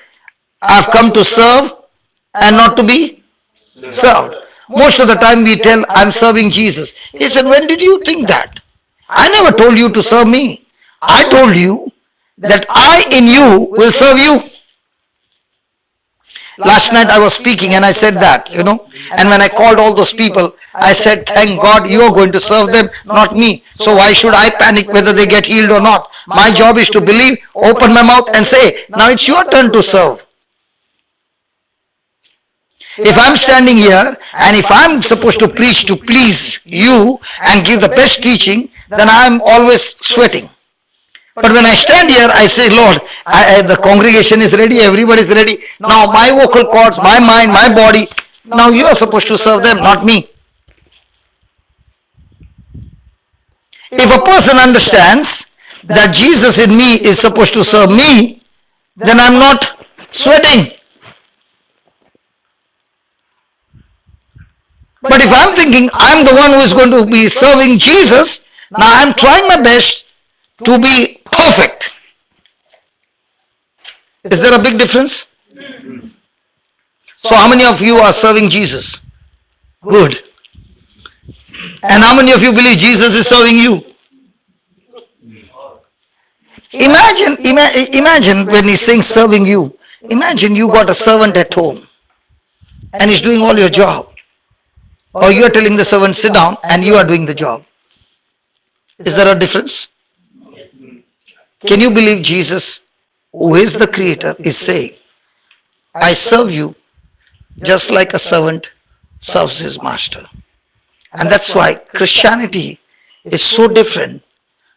I've come to serve and not to be served. Most of the time we tell, I'm serving Jesus. He said, when did you think that? I never told you to serve me. I told you that I in you will serve you. Last night I was speaking and I said that, and when I called all those people, I said, thank God you are going to serve them, not me. So why should I panic whether they get healed or not? My job is to believe, open my mouth and say, now it's your turn to serve. If I'm standing here and if I'm supposed to preach to please you and give the best teaching, then I'm always sweating. But when I stand here, I say, Lord, the congregation is ready, everybody is ready. Now my vocal cords, my mind, my body, now you are supposed to serve them, not me. If a person understands that Jesus in me is supposed to serve me, then I'm not sweating. But if I'm thinking I'm the one who is going to be serving Jesus, now I'm trying my best to be perfect. Is there a big difference? So how many of you are serving Jesus? Good. And how many of you believe Jesus is serving you? Imagine when he's saying serving you. Imagine you got a servant at home and he's doing all your job. Or you are telling the servant sit down and you are doing the job. Is there a difference? Can you believe Jesus, who is the creator, is saying, I serve you just like a servant serves his master. And that's why Christianity is so different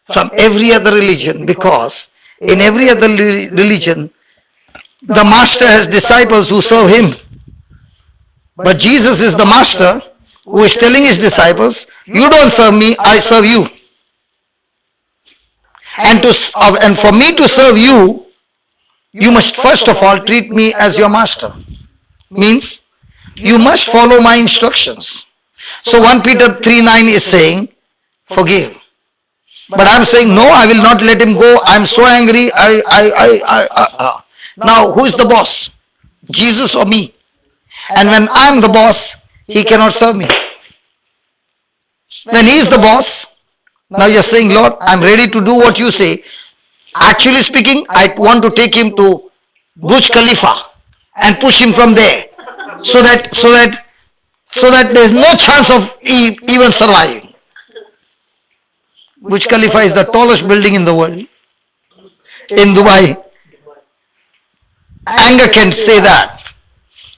from every other religion, because in every other religion, the master has disciples who serve him. But Jesus is the master who is telling his disciples, you don't serve me, I serve you. And for me to serve you, you must first of all treat me as your master. Means, you must follow my instructions. So 1 Peter 3:9 is saying, forgive. But I'm saying, no, I will not let him go. I'm so angry. Now, who is the boss? Jesus or me? And when I'm the boss, he cannot serve me. When he is the boss, now you're saying, Lord, I'm ready to do what you say. Actually speaking, I want to take him to Burj Khalifa and push him from there so that there's no chance of even surviving. Burj Khalifa is the tallest building in the world. In Dubai. Anger can say that.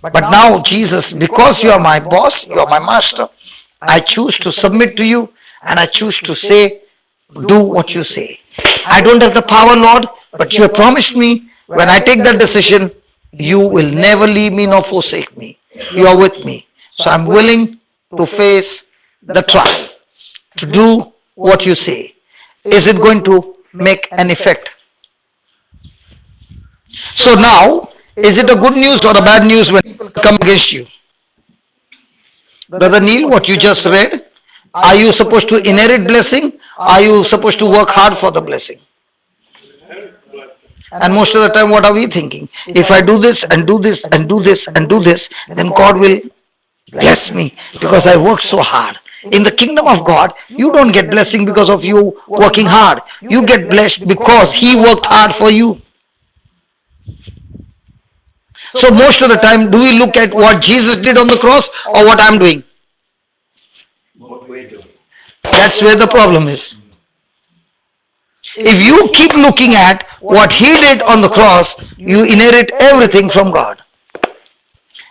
But now Jesus, because you are my boss, you are my master, I choose to submit to you and I choose to say, do what you say. I don't have the power, Lord, but you have promised me when I take that decision, you will never leave me nor forsake me. You are with me. So I'm willing to face the trial, to do what you say. Is it going to make an effect? So now, is it a good news or a bad news when people come against you? Brother Neil, what you just read, are you supposed to inherit blessing? Are you supposed to work hard for the blessing? And most of the time, what are we thinking? If I do this and do this and do this and do this, then God will bless me because I worked so hard. In the kingdom of God, you don't get blessing because of you working hard. You get blessed because He worked hard for you. So most of the time, do we look at what Jesus did on the cross or what I'm doing? What we're doing. That's where the problem is. If you keep looking at what He did on the cross, you inherit everything from God.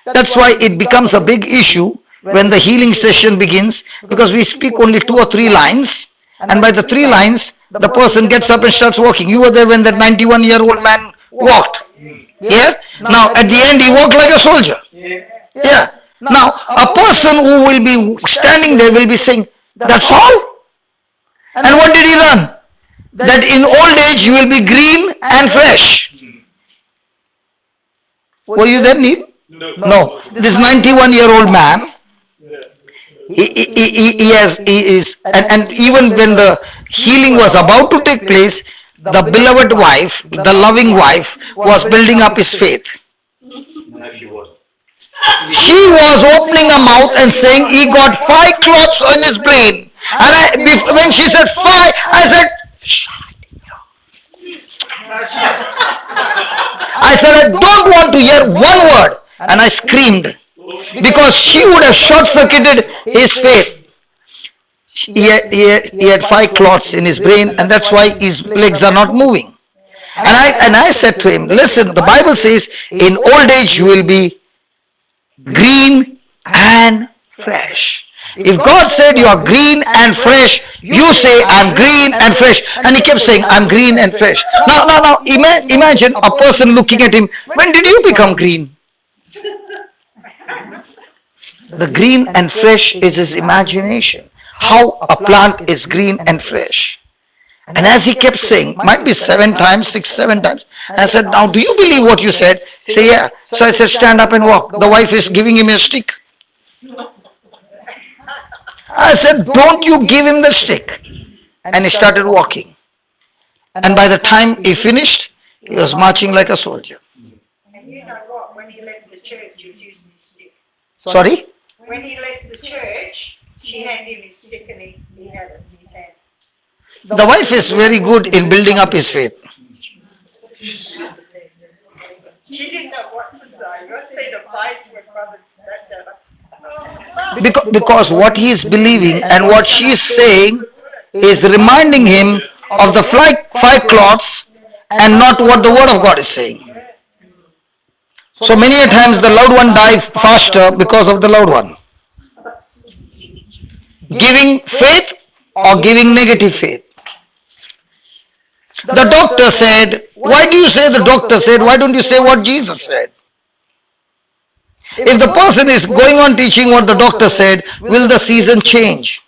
That's why it becomes a big issue when the healing session begins, because we speak only 2 or 3 lines, and by the 3 lines, the person gets up and starts walking. You were there when that 91-year-old man walked. Yeah? Now, at the end, he walked like a soldier. Yeah. Now, a person who will be standing there will be saying, that's all? And what did he learn? That in old age you will be green and fresh. Were you there, Neil? No. This 91-year-old man, he is, and even when the healing was about to take place, the beloved wife, the loving wife, was building up his faith. No, she wasn't. She was opening her mouth and saying he got 5 clots on his brain. And when she said 5, I said, I don't want to hear one word. And I screamed because she would have short-circuited his faith. He had 5 clots in his brain, and that's why his legs are not moving. And I said to him, listen, the Bible says in old age you will be green and fresh. If God said you are green and fresh, you say I'm green and fresh. And he kept saying I'm green and fresh. Now, imagine a person looking at him. When did you become green? The green and fresh is his imagination. How a plant is green and fresh. And as he kept saying, might be 7 times, 6, 7 times. And I said, now do you believe what you said? Say, yeah. So I said, stand up and walk. The wife is giving him a stick. I said, don't you give him the stick. And he started walking. And by the time he finished, he was marching like a soldier. And you know what? When he left the church, he used his stick. Sorry? When he left the church, she handed him his stick and he had it in his hand. The wife is very good in building up his faith. She didn't know what to say. You say the place where brothers sat down. Because what he is believing and what she is saying is reminding him of the 5 clots and not what the word of God is saying. So many a times the loud one dies faster because of the loud one. Giving faith or giving negative faith. The doctor said, why do you say the doctor said? Why don't you say what Jesus said? If the person is going on teaching what the doctor said, will the season change?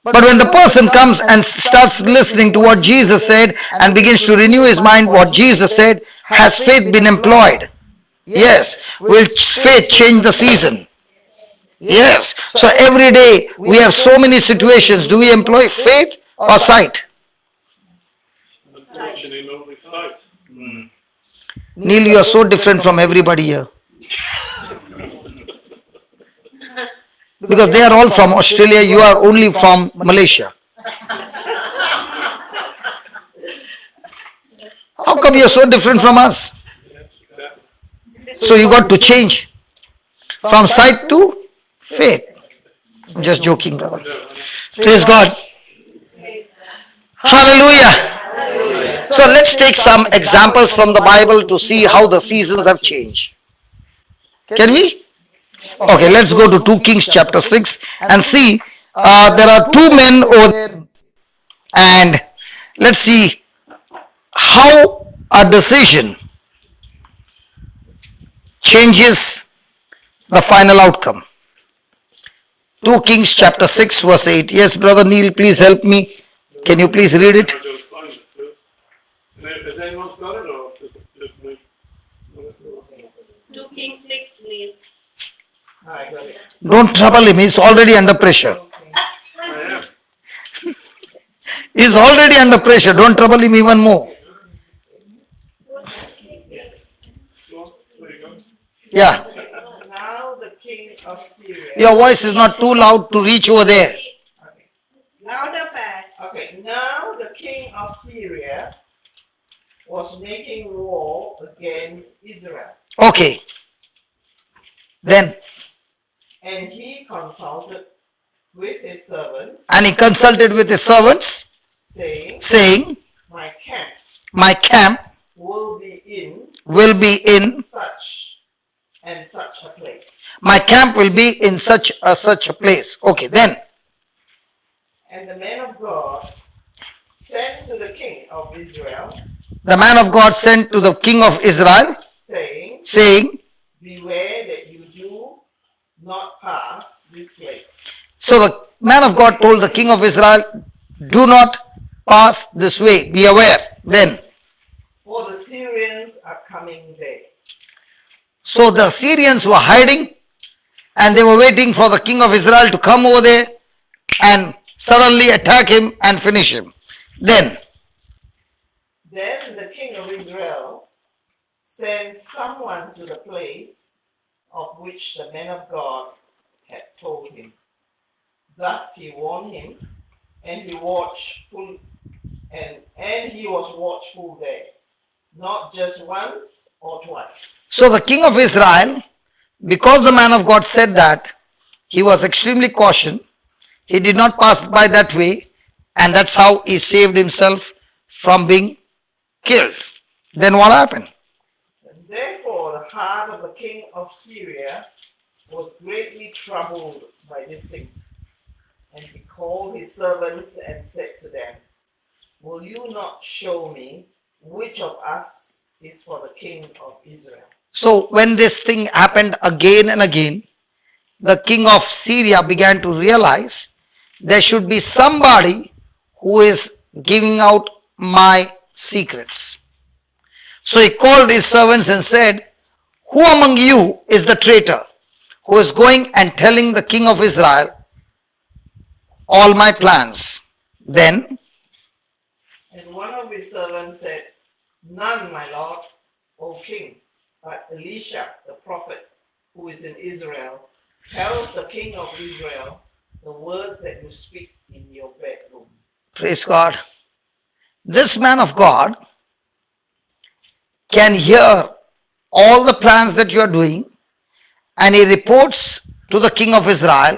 But when the person comes and starts listening to what Jesus said and begins to renew his mind what Jesus said, has faith been employed? Yes. Will faith change the season? Yes. So every day we have so many situations. Do we employ faith or sight? Unfortunately, not with sight. Neil, you are so different from everybody here. Because they are all from Australia, you are only from Malaysia. How come you are so different from us? So you got to change from sight to faith. I'm just joking, brother. Praise God. Hallelujah. So let's take some examples from the Bible to see how the seasons have changed. Can we? Okay, let's go to 2 Kings chapter 6 and see there are 2 men over there, and let's see how a decision changes the final outcome. 2 Kings chapter 6 verse 8. Yes, brother Neil, please help me. Can you please read it? Has anyone got it or just me? 2 Kings 6, Neil. Don't trouble him, he's already under pressure. I am. He's already under pressure. Don't trouble him even more. Yeah. Now the king of Syria. Your voice is not too loud to reach over there. Okay. Louder back. Okay. Now the king of Syria was making war against Israel, Okay. Then, and he consulted with his servants, and he consulted with his servants, saying, "My camp my camp will be in will be in, such and such a place." my camp will be in such a place. Okay, then, And the man of God sent to the king of Israel, the man of God sent to the king of Israel, saying, saying, "Beware that you do not pass this place." so the man of God told the king of Israel, do not pass this way, be aware. Then, For the Syrians are coming there. so the Syrians were hiding and they were waiting for the king of Israel to come over there and suddenly attack him and finish him. Then Then the king of Israel sent someone to the place of which the man of God had told him. Thus he warned him, and he watchful, and he was watchful there, not just once or twice. So the king of Israel, because the man of God said that, he was extremely cautious. He did not pass by that way, and that's how he saved himself from being killed. Then what happened? And therefore the heart of the king of Syria was greatly troubled by this thing. And he called his servants and said to them, "Will you not show me which of us is for the king of Israel?" So when this thing happened again and again, the king of Syria began to realize there should be somebody who is giving out my secrets. So he called his servants and said, who among you is the traitor who is going and telling the king of Israel all my plans? Then, And one of his servants said, "None, my lord, O king, but Elisha the prophet, who is in Israel, tells the king of Israel the words that you speak in your bedroom." praise God, this man of God can hear all the plans that you are doing, and he reports to the king of Israel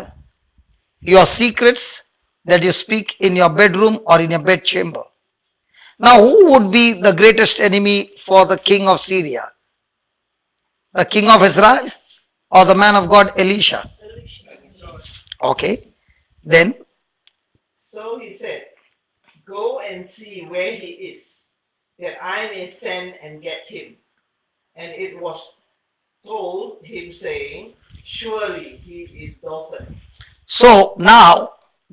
your secrets that you speak in your bedroom or in your bedchamber. Now, who would be the greatest enemy for the king of Syria? The king of Israel or the man of God Elisha? Okay, then, So he said, "Go and see where he is, that I may send and get him." And it was told him, saying, "Surely he is Dothan." so now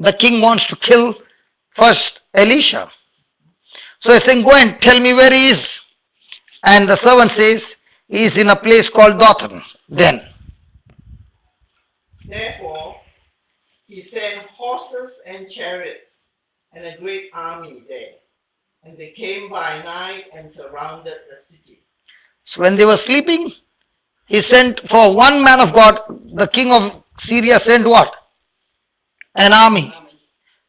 the king wants to kill first Elisha. So he's saying, go and tell me where he is. And the servant says, he is in a place called Dothan. Then, Therefore he sent horses and chariots and a great army there. And they came by night and surrounded the city. so when they were sleeping, he sent for one man of God, the king of Syria sent what? An army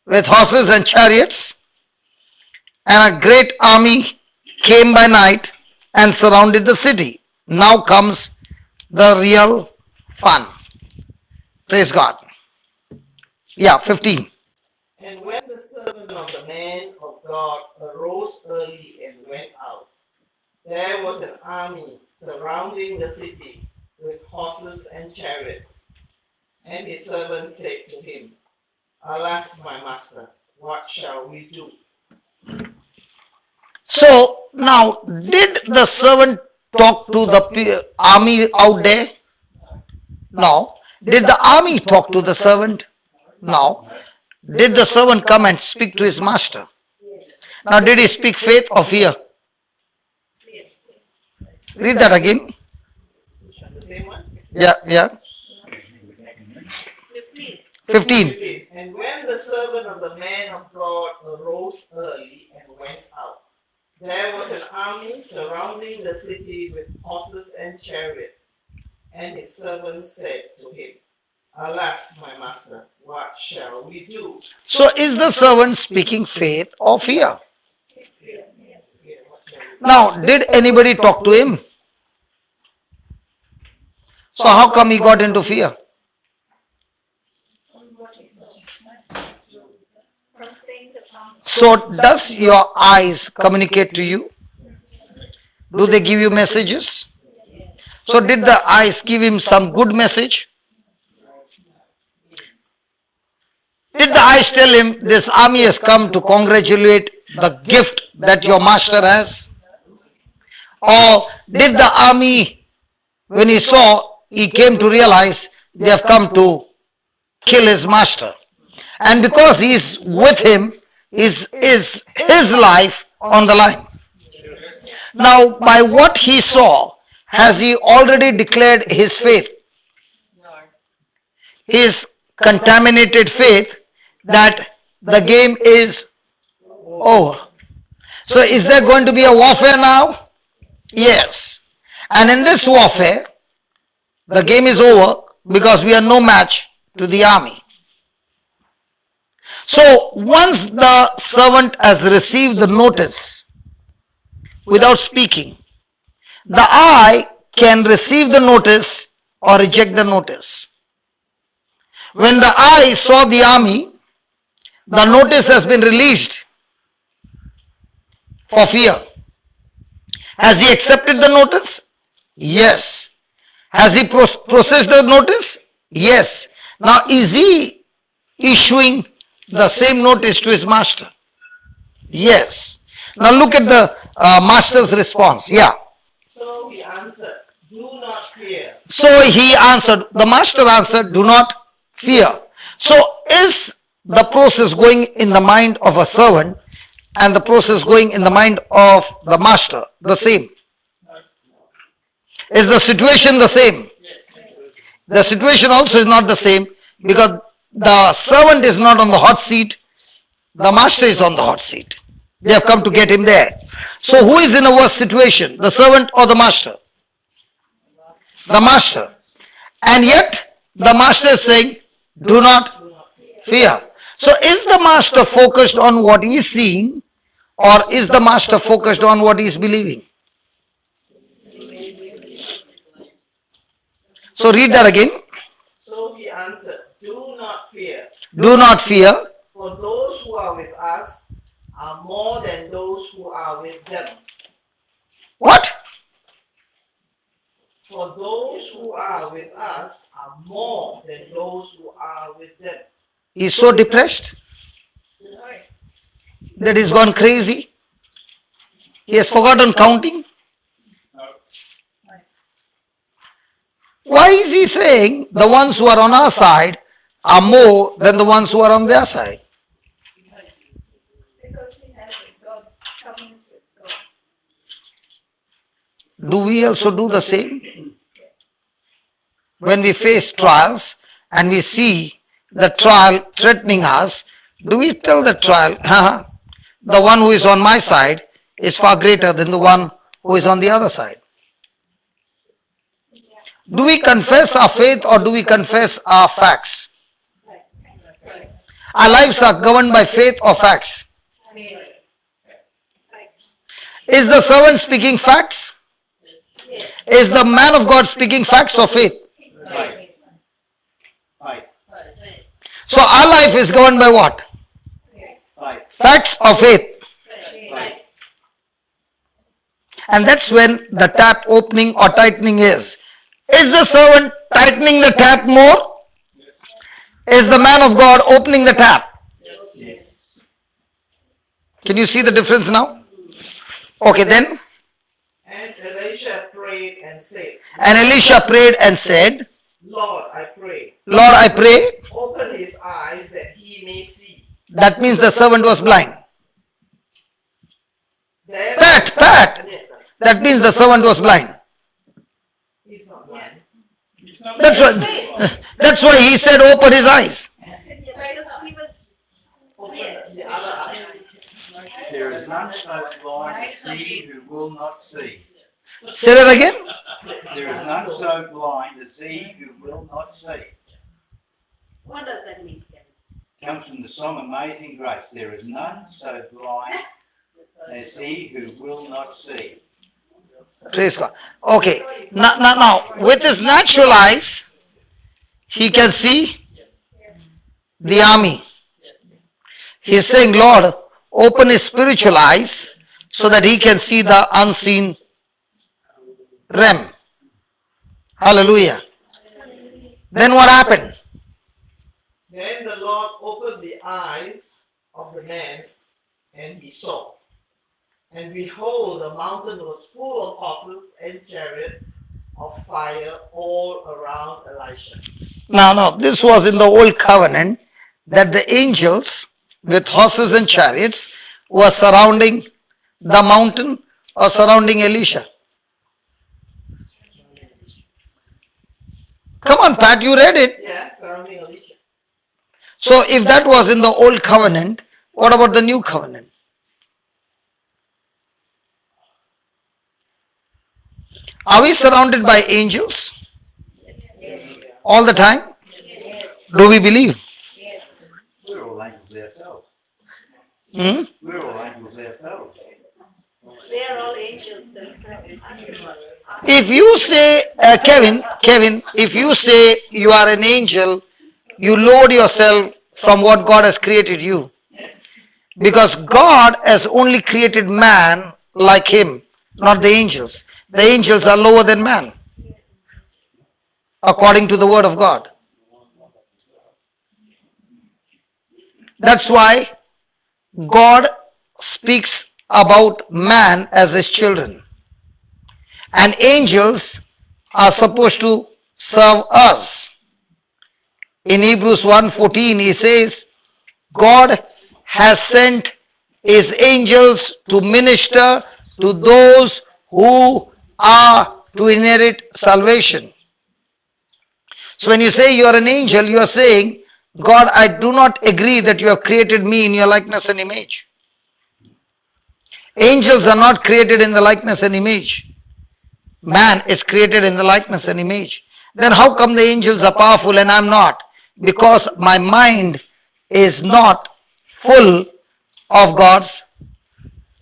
with horses and chariots, and a great army came by night and surrounded the city. Now comes the real fun. Praise God. Yeah, 15. And when the servant of the man of God arose early and went out, there was an army surrounding the city with horses and chariots. And his servant said to him, "Alas, my master, what shall we do?" So now, did the servant talk to the army out there? No. Did the army talk to the servant? No. Did the servant come and speak to his master? Now, did he speak faith or fear? Read that again. The same one? Yeah. 15. And when the servant of the man of God arose early and went out. There was an army surrounding the city with horses and chariots. And his servant said to him, Alas, my master, what shall we do? So is the servant speaking faith or fear? Yeah, what shall we do? Now, did anybody talk to him? So how come he got into fear? From staying the palm. So does your eyes communicate to you? Do they give you messages? So did the eyes give him some good message? Did the eyes tell him this army has come to congratulate the gift that your master has? Or did the army, when he saw, he came to realize they have come to kill his master? And because he is with him, is his life on the line. Now, by what he saw, has he already declared his faith? His contaminated faith that the game is over. So is there going to be a warfare now? Yes. And in this warfare, the game is over because we are no match to the army. So once the servant has received the notice without speaking, the eye can receive the notice or reject the notice. When the eye saw the army, the notice has been released for fear. Has he accepted the notice? Yes. Has he processed the notice? Yes. Now is he issuing the same notice to his master? Yes. Now look at the master's response. Yeah. So he answered, Do not fear. So he answered, the master answered, do not fear. So is the process going in the mind of a servant and the process going in the mind of the master the same? Is the situation the same? The situation also is not the same because the servant is not on the hot seat, the master is on the hot seat. They have come to get him there. So who is in a worse situation, the servant or the master? The master. And yet the master is saying, do not fear. So is the master focused on what he is seeing or is the master focused on what he is believing? So read that again. So he answered, Do not fear. Do not fear. For those who are with us are more than those who are with them. What? For those who are with us are more than those who are with them. He is so depressed that he's gone crazy. He has forgotten counting. Why is he saying the ones who are on our side are more than the ones who are on their side? Because he has a God, covenant with God. Do we also do the same? When we face trials and we see the trial threatening us, do we tell the trial, the one who is on my side is far greater than the one who is on the other side? Do we confess our faith or do we confess our facts? Our lives are governed by faith or facts. Is the servant speaking facts? Is the man of God speaking facts or faith? Faith. Faith. So our life is governed by what? Faith. Facts or faith? Faith. And that's when the tap opening or tightening is. Is the servant tightening the tap more? Is the man of God opening the tap? Yes. Can you see the difference now? Okay, then. And Elisha prayed and said, And Elisha prayed and said, Lord, I pray, Lord, I pray. open his eyes that he may see. That means the servant was blind. Then, Pat. That means the servant was blind. He's not blind. That's why he said open his eyes. Because he was other eyes. There is none so blind as he who will not see. Say that again. There is none so blind as he who will not see. What does that mean? Comes from the song Amazing Grace. There is none so blind as he who will not see. Praise God. Okay. Now, with his natural eyes, he can see the army. He's saying, Lord, open his spiritual eyes so that he can see the unseen realm. Hallelujah. Then what happened? Then the Lord opened the eyes of the man, and he saw. And behold, the mountain was full of horses and chariots of fire all around Elisha. Now, this was in the old covenant that the angels with horses and chariots were surrounding the mountain or surrounding Elisha. Come on, Pat, you read it. Yeah, surrounding Elisha. So if that was in the old covenant, what about the new covenant? Are we surrounded by angels all the time? Do we believe? We're all angels ourselves. Hmm? We're all angels ourselves. They are all angels themselves. If you say, Kevin, if you say you are an angel, you load yourself from what God has created you. Because God has only created man like him, not the angels. The angels are lower than man, according to the word of God. That's why God speaks about man as his children. And angels are supposed to serve us. In Hebrews 1:14 he says, God has sent his angels to minister to those who are to inherit salvation. So when you say you are an angel, you are saying, God, I do not agree that you have created me in your likeness and image. Angels are not created in the likeness and image. Man is created in the likeness and image. Then how come the angels are powerful and I'm not? Because my mind is not full of God's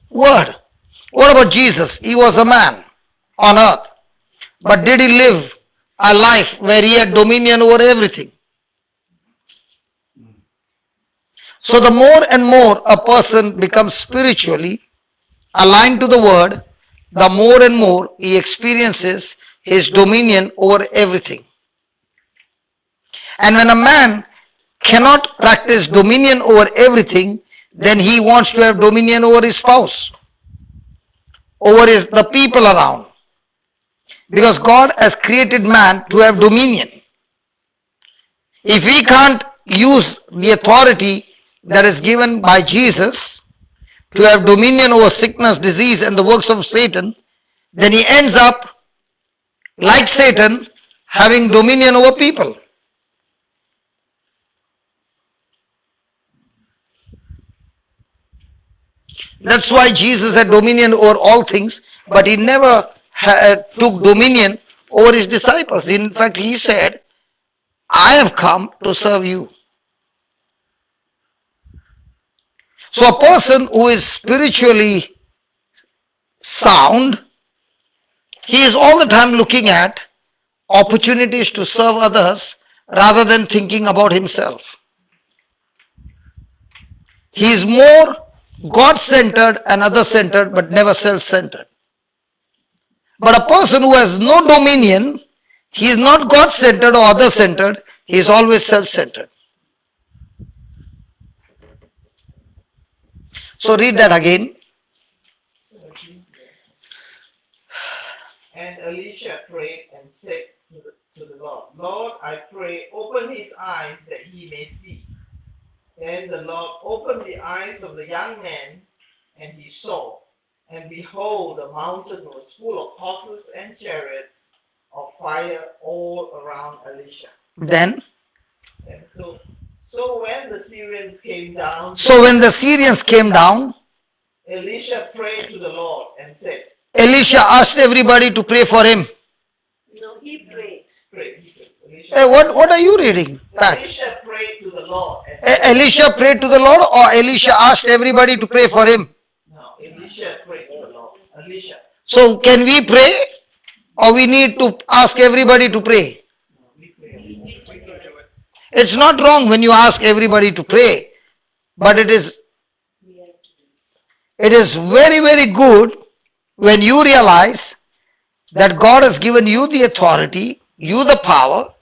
word. What about Jesus? He was a man on earth. But did he live a life where he had dominion over everything? So the more and more a person becomes spiritually aligned to the word, the more and more he experiences his dominion over everything. And when a man cannot practice dominion over everything, then he wants to have dominion over his spouse, over the people around. Because God has created man to have dominion. If we can't use the authority that is given by Jesus to have dominion over sickness, disease, and the works of Satan, then he ends up, like Satan, having dominion over people. That's why Jesus had dominion over all things, but he never took dominion over his disciples. In fact, he said, I have come to serve you. So a person who is spiritually sound, he is all the time looking at opportunities to serve others rather than thinking about himself. He is more God-centered and other-centered, but never self-centered. But a person who has no dominion, he is not God-centered or other-centered, he is always self-centered. So read that again. And Elisha prayed and said to the Lord, Lord, I pray, open his eyes that he may see. Then the Lord opened the eyes of the young man, and he saw. And behold, the mountain was full of horses and chariots of fire all around Elisha. Then, And so So when the Syrians came down, So when the Syrians came down, Elisha prayed to the Lord and said, Elisha asked everybody to pray for him. No, he prayed. Elisha, Hey, what are you reading? Back. Elisha prayed to the Lord and said, Elisha prayed to the Lord, or Elisha asked everybody to pray for him? no, Elisha prayed to the Lord. Elisha. So can we pray, or we need to ask everybody to pray? We pray. We could do it. It's not wrong when you ask everybody to pray, but it is very, very good when you realize that God has given you the authority, you the power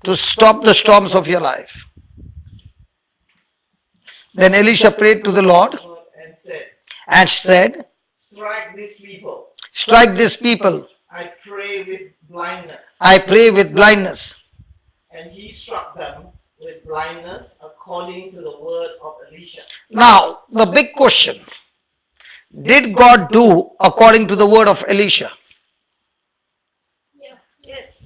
to stop the storms of your life. Then Elisha prayed to the Lord And said, and said, strike these people. strike these people. I pray with blindness. I pray with blindness. And he struck them with blindness according to the word of Elisha. Now, the big question, did God do according to the word of Elisha? Yeah. Yes.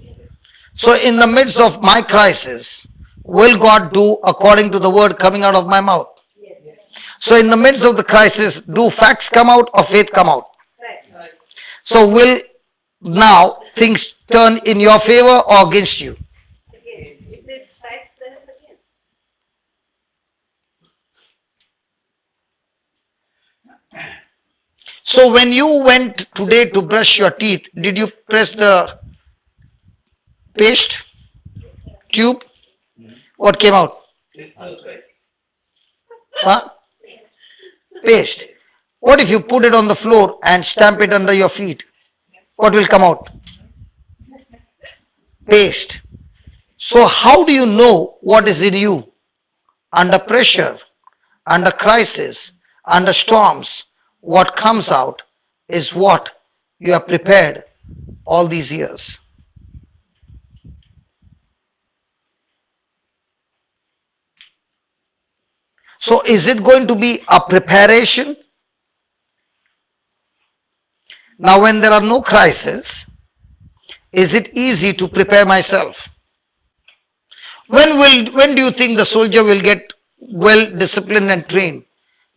So in the midst of my crisis, will God do according to the word coming out of my mouth? Yes. So in the midst of the crisis, do facts come out or faith come out? Facts. So will now things turn in your favor or against you? Against. If it's facts, then it's against. So when you went today to brush your teeth, did you press the paste tube? What came out? Huh? Paste. What if you put it on the floor and stamp it under your feet? What will come out? Paste. So how do you know what is in you? Under pressure, under crisis, under storms, what comes out is what you have prepared all these years. So is it going to be a preparation? Now when there are no crises, is it easy to prepare myself? When do you think the soldier will get well disciplined and trained?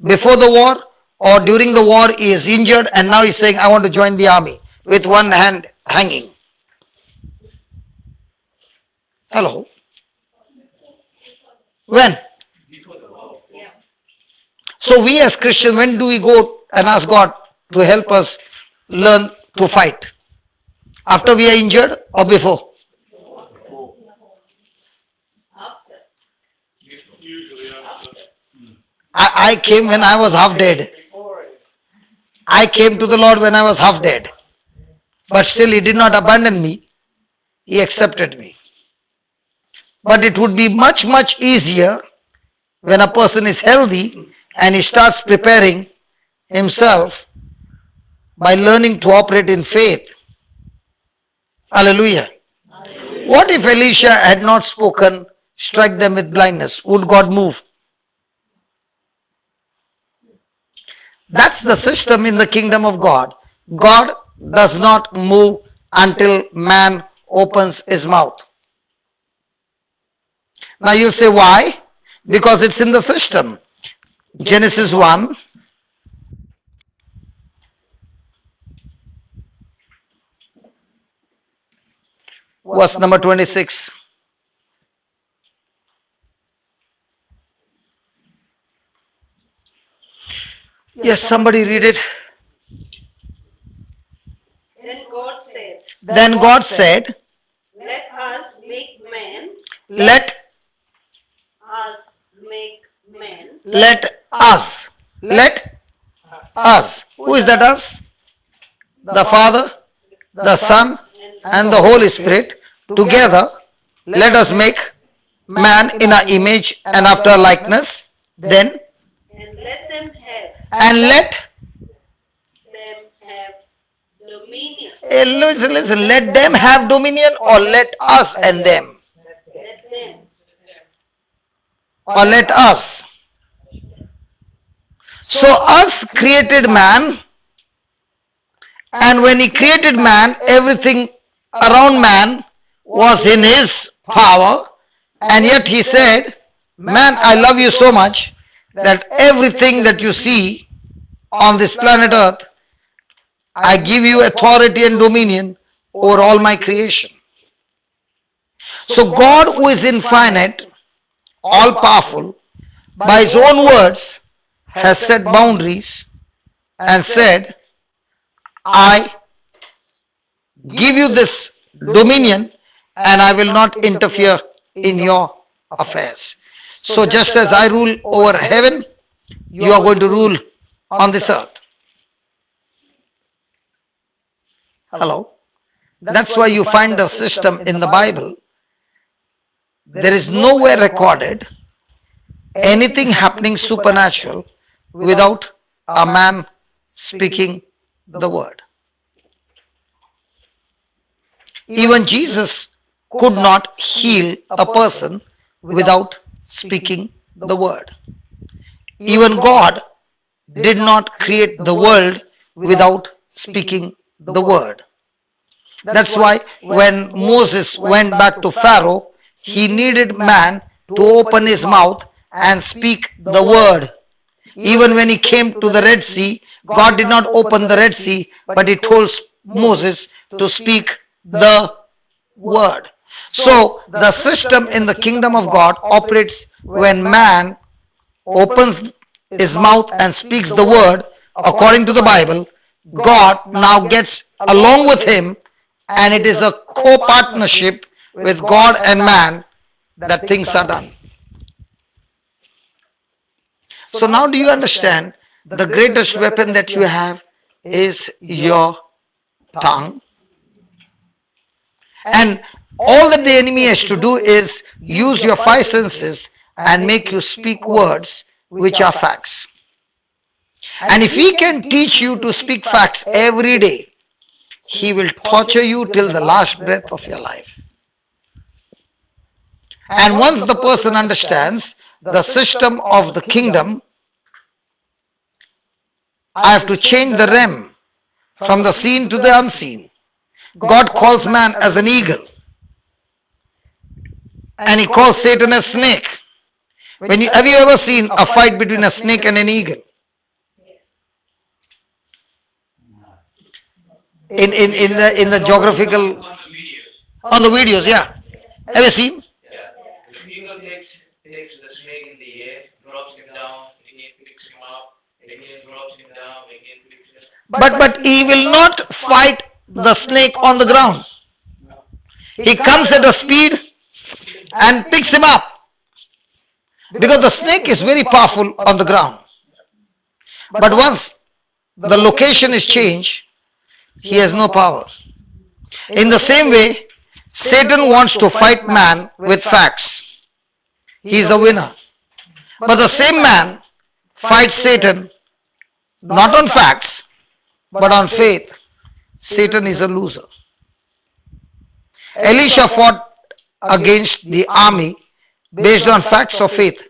Before the war or during the war he is injured and now he's saying I want to join the army with one hand hanging. Hello? When? Yeah. So we as Christians, when do we go and ask God to help us learn to fight? After we are injured or before? After. Usually after. I came when I was half dead. I came to the Lord when I was half dead. But still he did not abandon me. He accepted me. But it would be much, much easier when a person is healthy and he starts preparing himself by learning to operate in faith. Hallelujah. What if Elisha had not spoken, strike them with blindness? Would God move? That's the system in the kingdom of God. God does not move until man opens his mouth. Now you'll say why? Because it's in the system. Genesis 1. Verse number 26. Yes, somebody read it. Then God said, Then God said, let us make man, let us. Who is that us? The Father, the Son, and the Holy Spirit. Together, let us make man in our image and after our likeness. Then, and let them have let dominion. listen, let them have dominion or let us and them Let them. or let us. So us created man, and when he created man, everything around man was in his power, and yet he said, Man, I love you so much that everything that you see on this planet Earth, I give you authority and dominion over all my creation. So God, who is infinite, all powerful, by his own words, has set boundaries and said, I give you this dominion and I will not interfere in your affairs. So just as I rule over heaven, you are going to rule on this earth. Hello? That's why you find the system in the Bible. There is nowhere recorded anything happening supernatural without a man speaking the word. Even Jesus could not heal a person without speaking the word. Even God did not create the world without speaking the word. That's why when Moses went back to Pharaoh, he needed man to open his mouth and speak the word. Even when he came to the Red Sea, God did not open the Red Sea, but he told Moses to speak the word. So the system in the kingdom of God operates when man opens his mouth and speaks the word according to the Bible. God now gets along with him, and it is a co-partnership with God and man that things are done. So now do you understand the greatest weapon that you have is your tongue? And all that the enemy has to do is use your five senses and make you speak words which are facts. And if he can teach you to speak facts every day, he will torture you till the last breath of your life. And once the person understands the system of the kingdom, I have to change the realm from the seen to the unseen. God calls man as an eagle, and he calls Satan a snake. Have you ever seen a fight between a snake and an eagle? In the geographical, on the videos, yeah. Have you seen? Yeah. The eagle takes the snake in the air, drops him down, again picks him up, again drops him down, again picks him up. But he will not fight the snake on the ground. He comes at a speed and picks him up. Because the snake is very powerful on the ground. But once the location is changed, he has no power. In the same way, Satan wants to fight man with facts. He is a winner. But the same man fights Satan not on facts, but on faith. Satan is a loser. Elisha fought against the army based on facts of faith.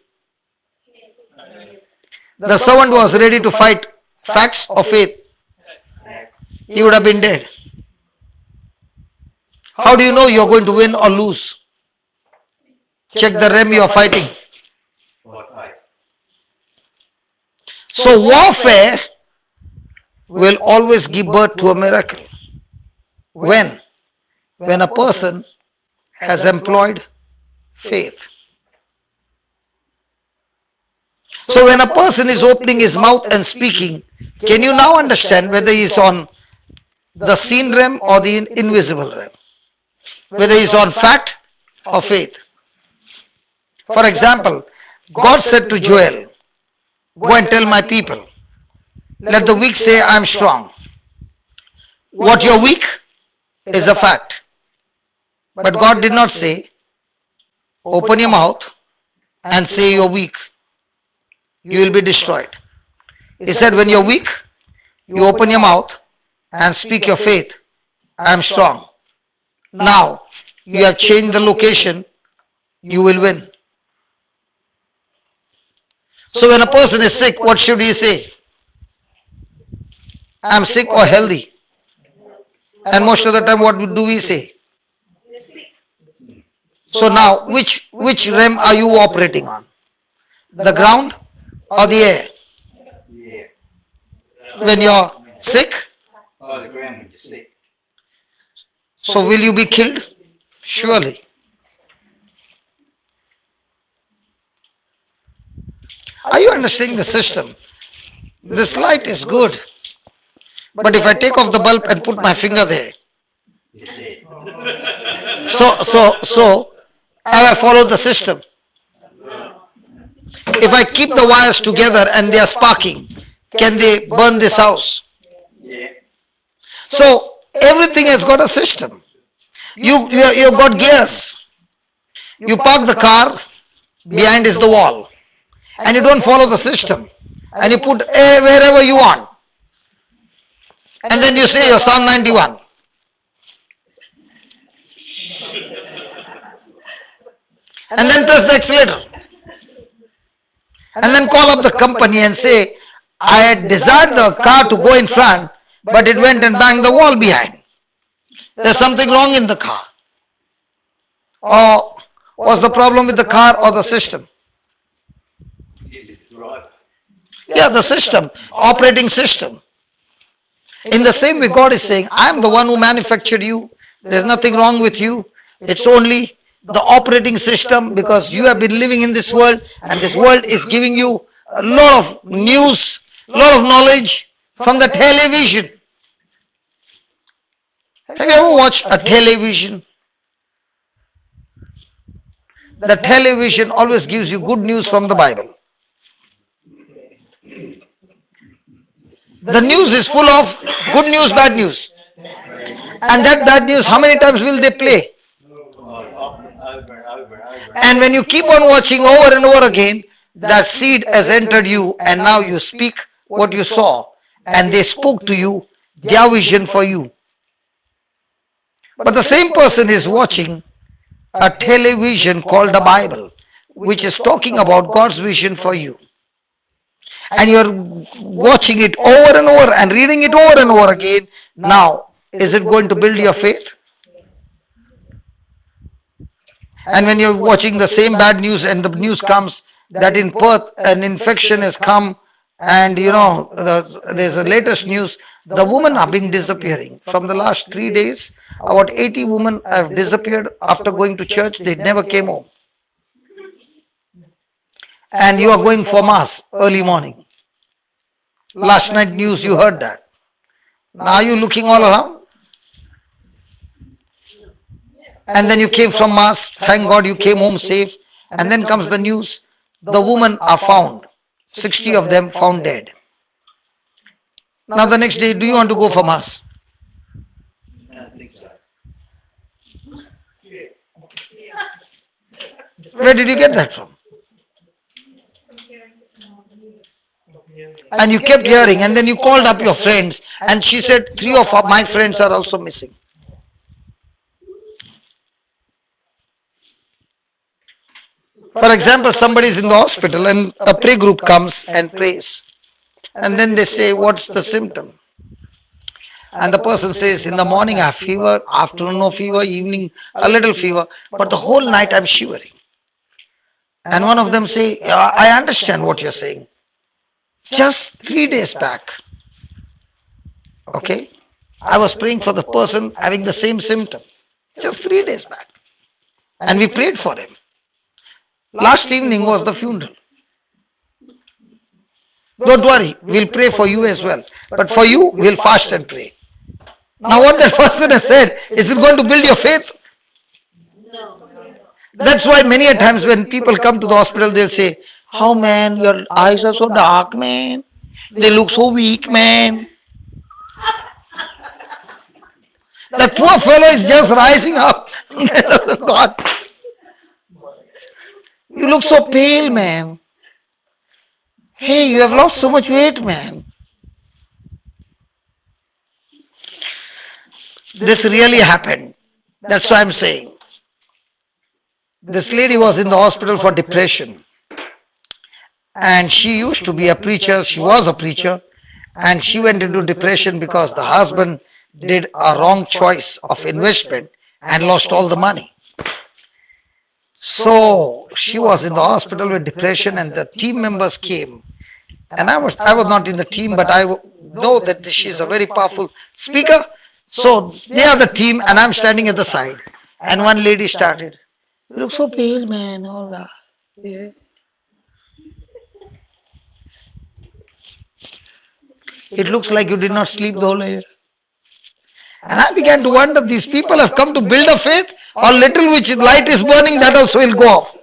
The servant was ready to fight facts of faith. He would have been dead. How do you know you're going to win or lose? Check the realm you are fighting. So warfare will always give birth to a miracle. When? When a person has employed faith. So when a person is opening his mouth and speaking, can you now understand whether he is on the seen realm or the invisible realm? Whether he is on fact or faith? For example, God said to Joel, go and tell my people, let the weak say I am strong. What you're weak is a fact. But God did not say, open your mouth and say you're weak. You will be destroyed. He said, when you're weak, you open your mouth and speak your faith. I am strong. Now, you have changed the location, you will win. So when a person is sick, what should he say? I am sick or healthy. And most of the time, what do we say? So now, which realm are you operating on? The ground or the air? Yeah. When you're sick, Oh, the ground when you're sick. so will you be killed? Surely. Are you understanding the system? This light is good, but if I take off the bulb and put my finger there, You're dead. so have I followed the system? If I keep the wires together and they are sparking, can they burn this house? Yeah. So everything has got a system. You've got gears. You park the car, behind is the wall, and you don't follow the system, and you put wherever you want, and then you say you're Psalm 91. And then press the accelerator. And then call up the company and say, I had desired the car to go in front, but it went and banged the wall behind. There's something wrong in the car. Or was the problem with the car or the system? Usually the driver. Yeah, the system, operating system. In the same way, God is saying, I'm the one who manufactured you. There's nothing wrong with you. It's only the operating system, because you have been living in this world and this world is giving you a lot of news, a lot of knowledge from the television. Have you ever watched a television? The television always gives you good news from the Bible. The news is full of good news, bad news. And that bad news, how many times will they play? Over and over and over. And when you keep on watching over and over again, that seed has entered you, and now you speak what you saw, and they spoke to you their vision for you. But the same person is watching a television called the Bible, which is talking about God's vision for you. And you're watching it over and over and reading it over and over again. Now, is it going to build your faith? And when you're watching the same bad news and the news comes that in Perth an infection has come, and there's a latest news, the women are being disappearing. From the last 3 days, about 80 women have disappeared after going to church. They never came home. And you are going for mass early morning. Last night news, you heard that. Now are you looking all around? And then you came from mass, thank God you came home safe. And then comes the news, the women are found. 60 of them found dead. Now the next day, do you want to go for mass? I don't think so. Where did you get that from? And you kept hearing, and then you called up your friends, and she said, 3 of my friends are also missing. For example, somebody is in the hospital and a prayer group comes and prays. And then they say, what's the symptom? And the person says, in the morning I have fever, afternoon no fever, evening a little fever, but the whole night I'm shivering. And one of them say, I understand what you're saying. Just 3 days back, okay, I was praying for the person having the same symptom. Just 3 days back. And we prayed for him. Last evening was the funeral. Don't worry, we'll pray for you as well. But for you, we'll fast and pray. Now what that person has said, is it going to build your faith? That's why many a times when people come to the hospital, they'll say, how man, your eyes are so dark, man. They look so weak, man. That poor fellow is just rising up. God. You look so pale, man. Hey, you have lost so much weight, man. This really happened. That's why I'm saying. This lady was in the hospital for depression. And she used to be a preacher. She was a preacher. And she went into depression because the husband did a wrong choice of investment and lost all the money. So she was in the hospital with depression, and the team members came. And I was not in the team, but know that she is a very powerful speaker. So they are the team, and I'm standing at the side. And one lady started, "You look so pale, man." All that. Yeah. It looks like you did not sleep the whole night. And I began to wonder, these people have come to build a faith, or little which light is burning, that also will go off.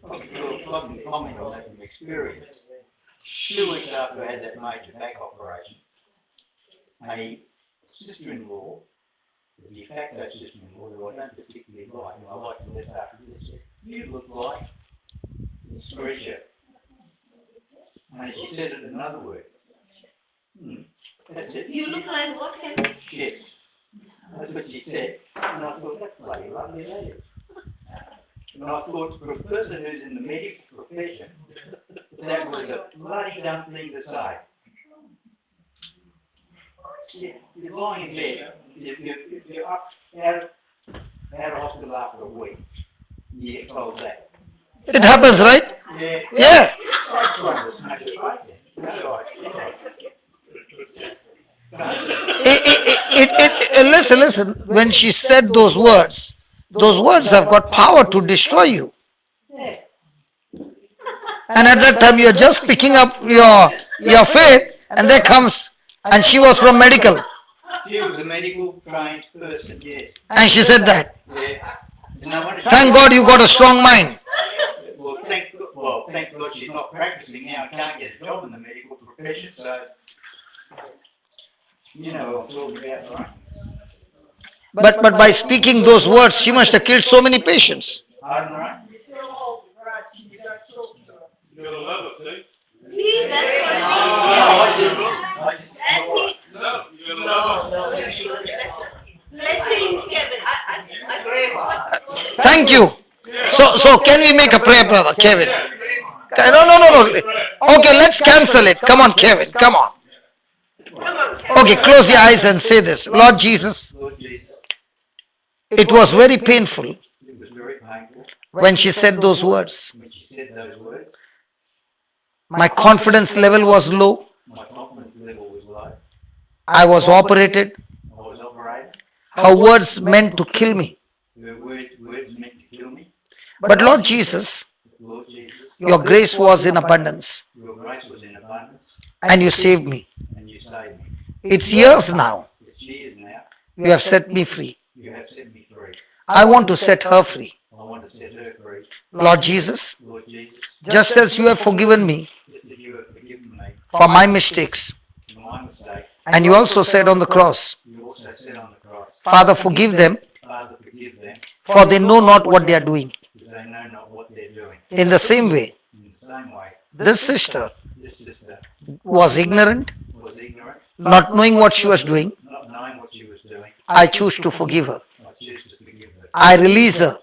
I'll draw a positive comment on that from experience. 2 weeks after I had that major back operation, a sister-in-law, the de facto sister-in-law, who I don't particularly like, and I like the less after this, said, "You look like Sequeira." And she said it in another word. That's it. You look like what, Kevin? Yes. That's what she said. And I thought, that's bloody lovely, that is. And I thought, for a person who's in the medical profession, that was a bloody dumb thing to say. You're lying in bed, you're up out of hospital after a week. You get told that. It happens, right? Yeah. Yeah. That's one of the smartest right there. That's right. Listen. When she said those words have got power to destroy you. And at that time, you're just picking up your faith, and there comes, and she was from medical, She was a medical trained person, yes. and she said that. Yeah. And I want to Thank God you got a strong mind. Thank God she's not practicing now and can't get a job in the medical profession, so you know what I'm talking about, right? But by speaking those words, she must have killed so many patients. Pardon, right? You gotta love us, see? See, that's what it is, Kevin. That's it. No, you gotta love us. No, blessings, Kevin. I agree. Thank you. So can we make a prayer, brother Kevin? No. Okay, let's cancel it. Come on, Kevin. Come on. Okay, close your eyes and say this. Lord Jesus, Lord Jesus, it was very painful it was very painful when she said those words. when she said those words. My confidence level was low. My confidence level was low. I was operated. I was operated. Her words meant to kill me. Her words meant to kill me. But Lord Jesus, Lord Jesus, your grace was in abundance, your grace was in abundance, and you saved me. and you saved me. It's years now. It's years now. You have set me free. You have set me free. I want to set her free. I want to set her free. Lord Jesus, Lord Jesus, just as you have forgiven me just as you have forgiven me for my mistakes, for my mistake, and you also said on the cross, you also said on the cross, Father, forgive them, Father, forgive them, for they know not what they are doing. because they know not what they're doing. In the same way, In the same way, this sister this sister was ignorant, was ignorant, not knowing what she was doing. not knowing what she was doing. I choose to forgive her. I choose to forgive her. I release her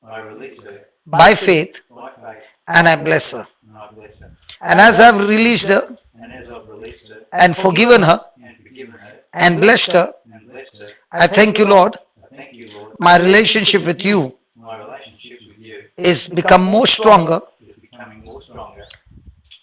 I release her by faith, by faith, and I bless her. and I bless her. And as I've released her And as I've released her and forgiven her and forgiven her and blessed her, and blessed her, I thank you, Lord. I thank you, Lord. My relationship with you My relationship with you is become more stronger, is becoming more stronger,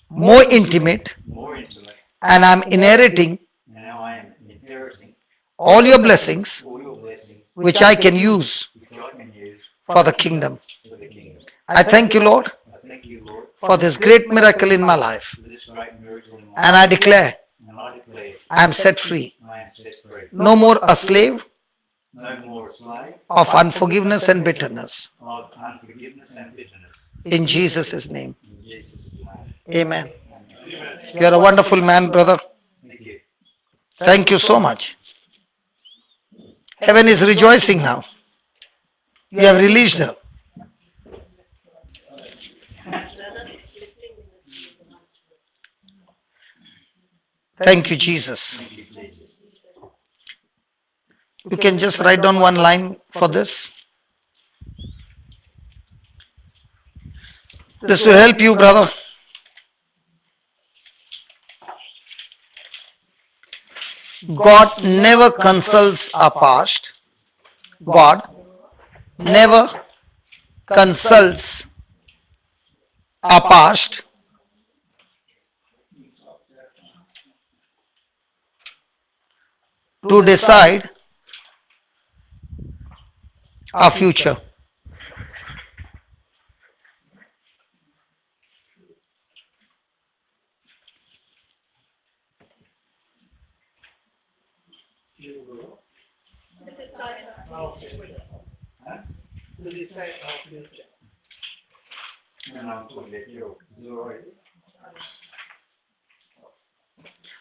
more intimate, more intimate, and I'm inheriting and now I am inheriting all your blessings, all your blessings, which I can use which I can use for the kingdom. for the kingdom. I thank you, Lord, I thank you, Lord, for this great miracle in my life. for this great miracle in my And life. I declare And I declare, I am set free. I am set free. No more a slave No more a slave of unforgiveness and bitterness. of unforgiveness and bitterness. In Jesus' name. In Jesus' name. Amen. Amen. You are a wonderful man, brother. Thank you. Thank you so much. Heaven is rejoicing now. You have released her. Thank you, Jesus. Thank you, Jesus. You can just write down one line for this. This will help you, brother. God never consults our past. God never consults our past to decide our future. To decide our future. To decide our future. And I'm talking about zero.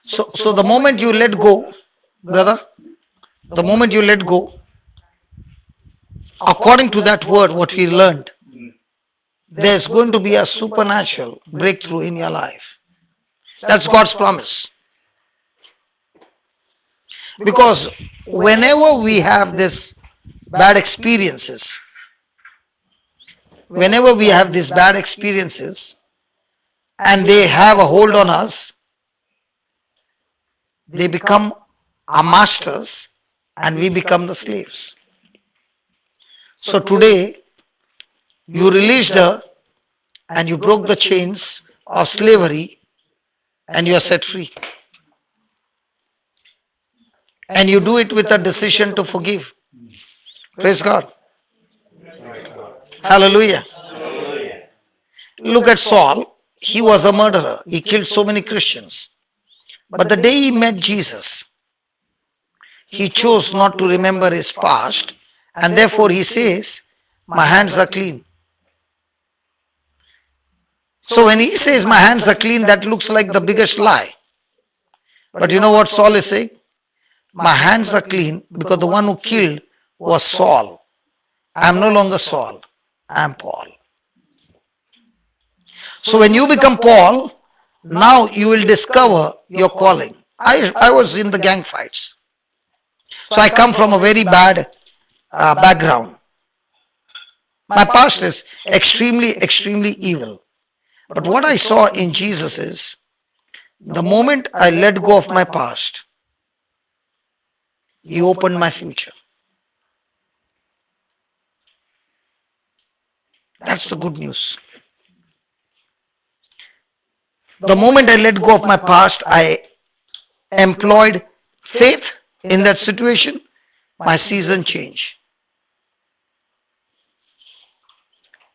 So the moment you let go, brother, the moment you let go, according to that word, what we learned, there's going to be a supernatural breakthrough in your life. That's God's promise. Because whenever we have this bad experiences, whenever we have these bad experiences and they have a hold on us, they become our masters and we become the slaves. So today, you released her and you broke the chains of slavery and you are set free. And you do it with a decision to forgive. Praise God. Hallelujah. Look at Saul. He was a murderer. He killed so many Christians. But the day he met Jesus, he chose not to remember his past, and therefore he says, my hands are clean. So when he says my hands are clean, that looks like the biggest lie. But you know what Saul is saying? My hands are clean because the one who killed was Saul. I am no longer Saul. I am Paul. So when you become Paul, now you will discover your calling. I was in the gang fights. So I come from a very bad background. My past is extremely, extremely evil. But what I saw in Jesus is the moment I let go of my past, He opened my future. That's the good news. The moment I let go of my past, I employed faith in that situation, my season changed.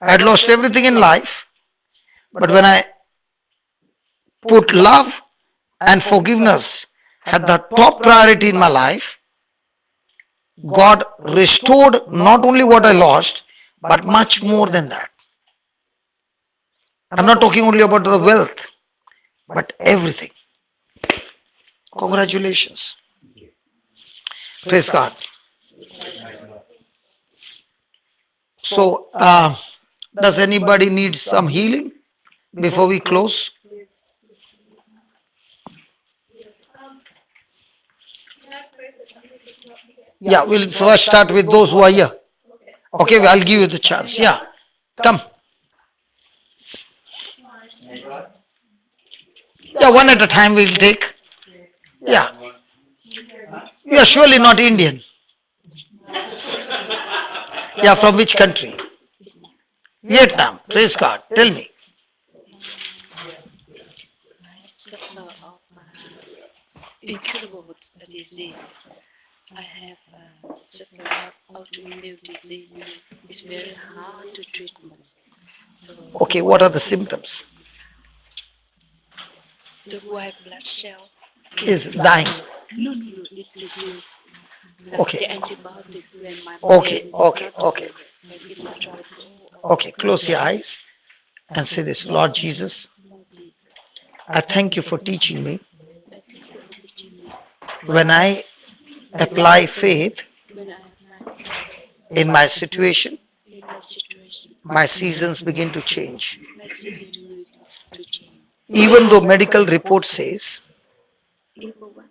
I had lost everything in life, but when I put love and forgiveness at the top priority in my life, God restored not only what I lost, but much more than that. I'm not talking only about the wealth, but everything. Congratulations. Praise God. So, does anybody need some healing before we close? Can I pray for somebody who's not here? Yeah, we'll first start with those who are here. Okay. Okay, I'll give you the chance. Yeah, come. Yeah, one at a time we'll take. Yeah, you are surely not Indian. Yeah, from which country? Vietnam. Praise God. Tell me. Suffer of incurable disease. I have suffered of autoimmune disease. It's very hard to treatment. So Okay, what are the symptoms? the white blood cell Is dying. no, it reduces Okay. the antibiotics when my Okay, brain okay, not okay. when it is try to Okay, close your eyes and say this. Lord Jesus, Lord Jesus, I thank you for teaching me I thank you for teaching me when I apply faith when I apply in my situation, in my situation, my seasons begin to change. my season to change. Even though medical report says, Evil one,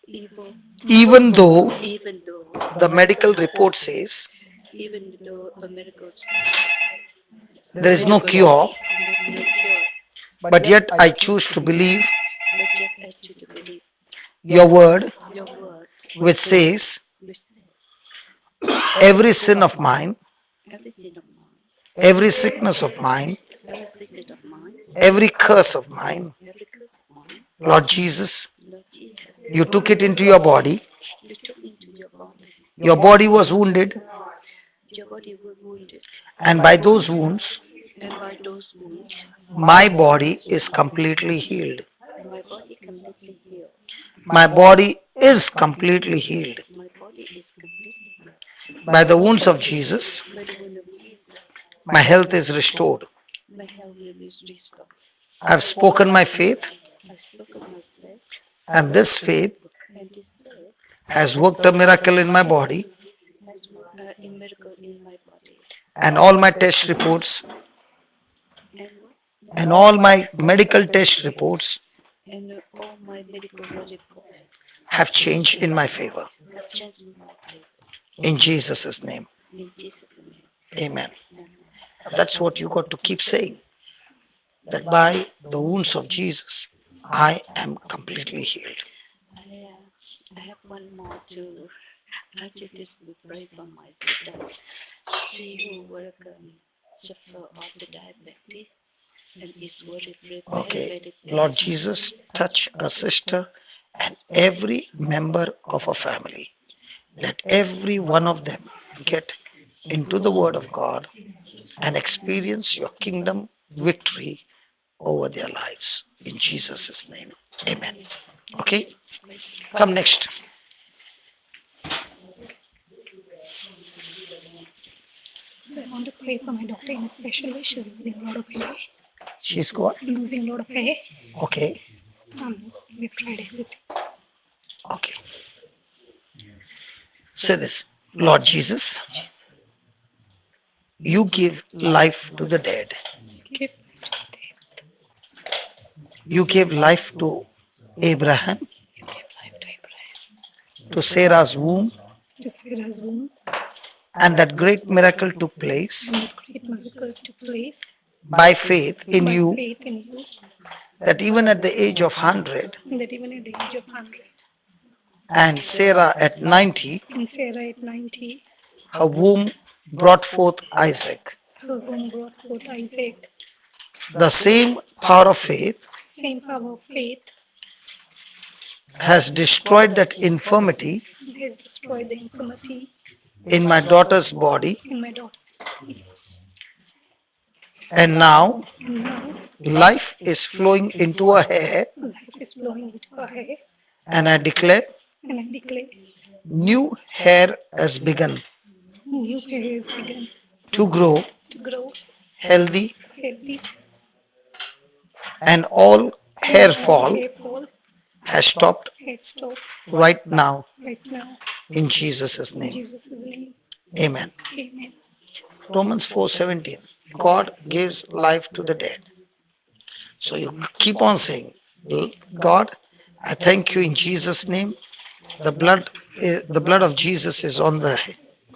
evil, even though even though the medical report says even though America's there is no cure, no cure, but yet I choose to believe but just ask you to believe your word, your word, which says which every sin of mine every sin of mine, every sickness of mine, every sickness of mine, every curse of mine. every curse of mine. Lord Jesus, Lord Jesus, you took it into your body. you took into your body. Your body was wounded, Your body was wounded, and by those wounds, and by those wounds, my body is completely healed. my body completely healed. My body is completely healed. My body is completely healed. By the wounds of Jesus, By the wound of Jesus, my health is restored. my health will be restored. I've spoken my faith, I spoke of my faith, and this faith and this faith has worked a miracle in my body, has worked a miracle in my body. and all my test reports And what? and all my medical test reports And all my medical reports have changed in my favor. have changed in my favor. In Jesus' name, In Jesus' name. amen. Amen. That's what you got to keep saying, that by the wounds of Jesus, I am completely healed. I have one more to ask you to pray for my sister. She who work suffer of the diabetes and is very Okay, very Lord Jesus, touch a sister and every member of a family. Let every one of them get into the Word of God and experience your kingdom victory over their lives. In Jesus' name, amen. Okay, come next. I want to pray for my daughter in especially. She's losing a lot of hair. She's got, Losing a lot of hair. okay, We've tried everything. okay. Say this, Lord Jesus, you give life to the dead. Give You gave life to Abraham, life to Abraham. to Sarah's womb, To Sarah's womb. and that great miracle took place And that great miracle took place by faith in by you, faith in you. that even at the age of 100 And that even at the age of 100 and Sarah at 90, and Sarah at 90, her womb brought forth Isaac. her womb brought forth Isaac. The same power of faith Same power of faith has destroyed that infirmity has destroyed the infirmity in my daughter's body, in my daughter's body. and now And now life is flowing into her hair, life is flowing into her hair. and I declare And I declare new hair has begun new hair has begun to grow to grow healthy, healthy. and all And hair all fall hair fall has stopped has stopped right now right now. in Jesus' In name. Jesus' name. Amen. Amen. Romans 4:17. God gives life to the dead. So you keep on saying, God, I thank you in Jesus' name. The blood of Jesus is on the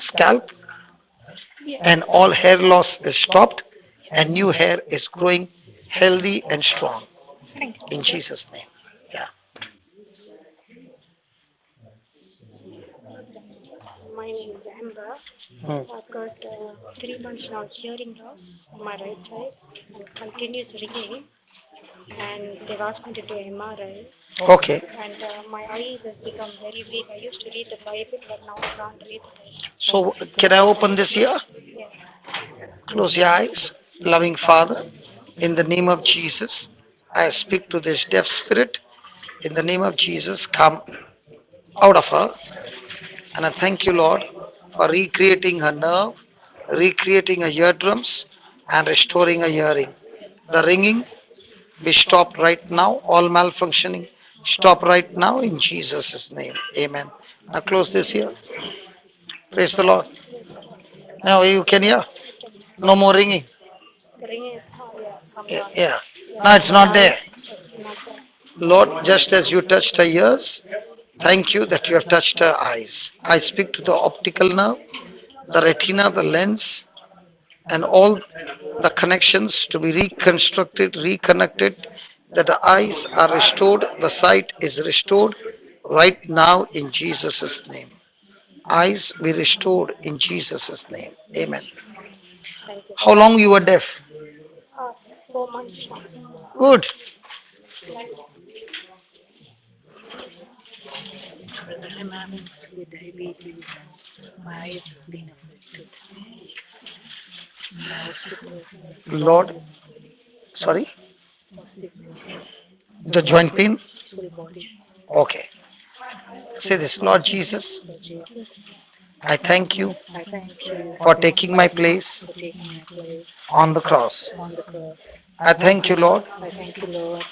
scalp, Yes. and all hair loss is stopped, and new hair is growing healthy and strong Thank you. in Jesus' name. Yeah. My name is Amber. Hmm. I've got 3 months now hearing loss on my right side and continuous ringing. And they've asked me to do MRI. Okay. And my eyes have become very weak. I used to read the Bible, but now I can't read it. So can I open this here? Yeah. Close your eyes. Loving Father, in the name of Jesus, I speak to this deaf spirit. In the name of Jesus, come out of her. And I thank you, Lord, for recreating her nerve, recreating her eardrums, and restoring her hearing. The ringing be stopped right now. All malfunctioning stop right now in Jesus' name. Amen. Now close this here. Praise the Lord. Now you can hear. No more ringing. The ringing is come Yeah. down. Yeah. Yeah. Now it's not there. It's not there. Lord, just as you touched her ears, thank you that you have touched her eyes. I speak to the optical nerve, the retina, the lens, and all the connections to be reconstructed, reconnected, that the eyes are restored, the sight is restored right now in Jesus' name. Eyes be restored in Jesus' name. Amen. How long you were deaf? Uh, 4 months now. Good. Brother, I'm having severe diabetes and my eyes have been affected. My osteoporosis Lord, full body. sorry, Osteoporosis, the joint pain. full body. Okay. Say this, Lord Jesus, Lord Jesus, I thank you I thank you for taking my place for taking my place on the cross. on the cross. I thank you, Lord, I thank you, Lord.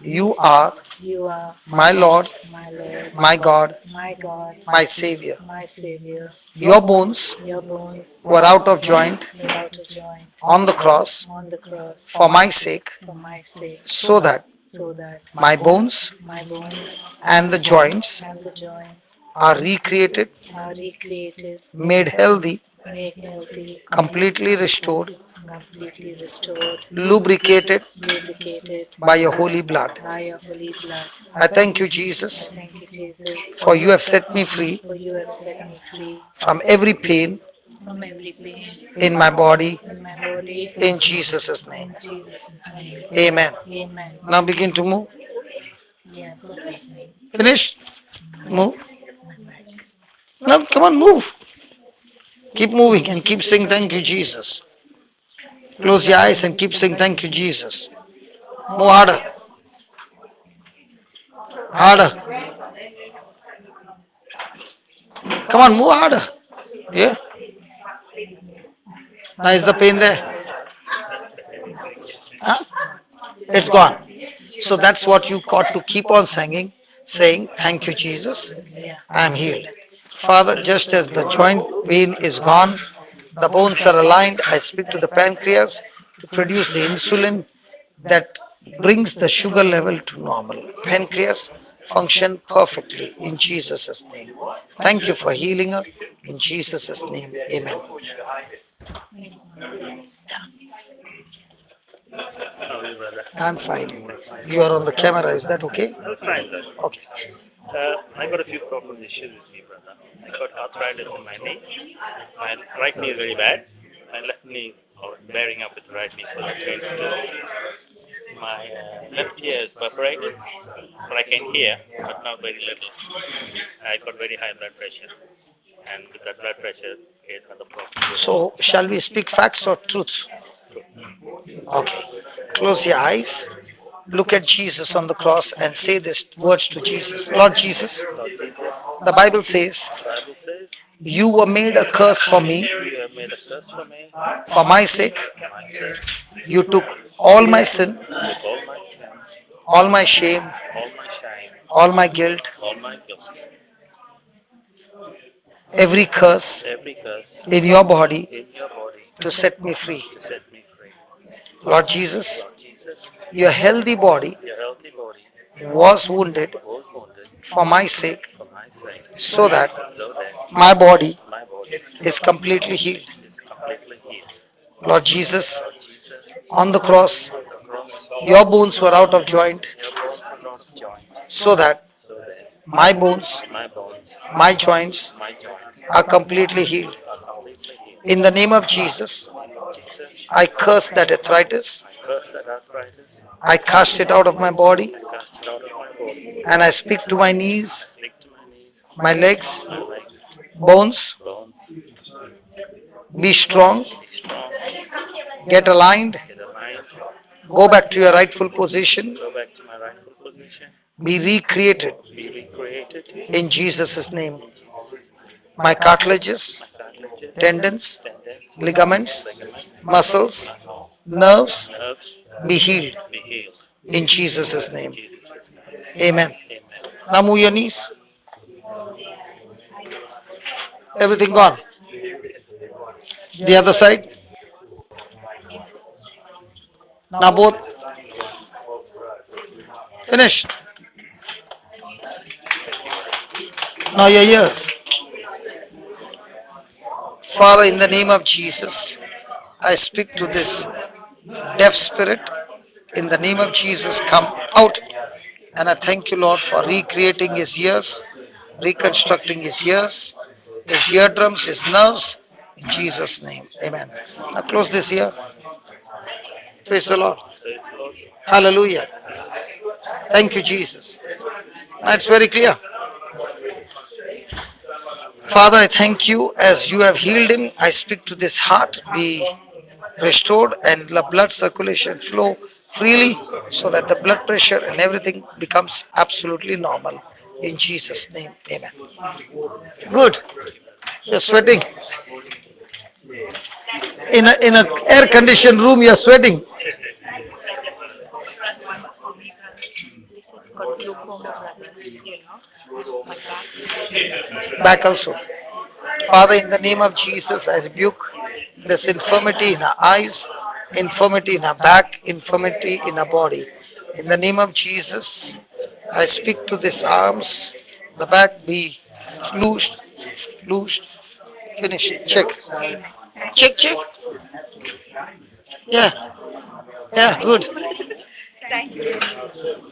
you are You are my Lord, my Lord, my God, my God, my Savior. my Savior. Your bones Your bones were out of joint were out of joint on the cross on the cross for my sake, for my sake, so that so that my bones my bones and the joints and the joints are recreated, are recreated, made healthy, made healthy, completely restored, completely restored, lubricated lubricated by your holy blood. by your holy blood. I thank you, I Jesus, thank you, Jesus, for you have set me free for you have set me free from every pain from every pain in my body in my body. in Jesus' name. In Jesus' name. Amen. Amen. Now begin to move. Yeah, good evening. Finish. My, Move. my back. Now come on, move. Keep moving and keep saying thank you, Jesus. Close your eyes and keep saying thank you, Jesus. Move harder. Harder. Come on, move harder. Yeah. Now is the pain there? Huh? It's gone. So that's what you got to keep on singing, saying, thank you, Jesus. Yeah. I am healed. Father, just as the joint pain is gone, the bones are aligned, I speak to the pancreas to produce the insulin that brings the sugar level to normal. Pancreas function perfectly in Jesus' name. Thank you for healing her in Jesus' name. Amen. How are you, brother? I'm fine. You are on the camera, is that okay? That's fine, brother. Okay. I got a few problem issues with me, brother. I got arthritis in my knee. My right knee is very bad. My left knee is bearing up with the right knee, so that means my left ear is perforated, but I can hear, but not very little. I got very high blood pressure, and with that blood pressure, creates another problem. So, shall we speak facts or truth? Okay. Close your eyes. Look at Jesus on the cross and say these words to Jesus. Lord Jesus, Lord Jesus, the Bible says, the Bible says, you were made a curse for me you have made a curse for me, for my sake. for my sake. You took all my sin, You took all my sin, all my shame, all my shame, all my guilt, all my guilt, every curse every curse in your body in your body to set me free. to set me free. Lord Jesus, Lord Jesus, your healthy body your healthy body was wounded was wounded for my sake for my sake, so that so that my body my body is completely healed. is completely healed. Lord Jesus, Lord Jesus, on the cross, on the cross, your bones were out of joint your bones were out of joint, so that so that my bones, my bones, my joints my joints are completely healed. are completely healed. In the name of Jesus, In the name of Jesus, I curse that arthritis. I curse that arthritis. I cast it out of my body I cast it out of my body. and I speak to my knees, I speak to my knees, my legs, my legs, bones, bones. be strong, Be strong, get aligned, get aligned, go back to your rightful position, go back to my rightful position, be recreated be recreated in Jesus' name. in Jesus' name. My cartilages, My cartilages, tendons, tendons, ligaments, ligaments, muscles, muscles, nerves nerves be healed be healed in Jesus' in name. Jesus' name. Amen. Amen. Now move your knees. Everything gone. The other side. Now both. Finish. Now your ears. Father, in the name of Jesus, I speak to this deaf spirit. In the name of Jesus, come out. And I thank you, Lord, for recreating his ears, reconstructing his ears, his eardrums, his nerves, In Jesus' name. Amen. Now close this here. Praise the Lord. Praise the Lord. Hallelujah. Thank you, Jesus. That's very clear. Father, I thank you as you have healed him. I speak to this heart be restored and the blood circulation flow freely so that the blood pressure and everything becomes absolutely normal. In Jesus' name, amen. Good. You're sweating. In a air conditioned room, you're sweating. Got glaucoma, brother. My back. Back also. Father, in the name of Jesus, I rebuke this infirmity in our eyes, infirmity in our back, infirmity in our body. In the name of Jesus, I speak to these arms, the back be loosed, loosed, finish it, check, Amen. check, check. Yeah, yeah, good. Thank you.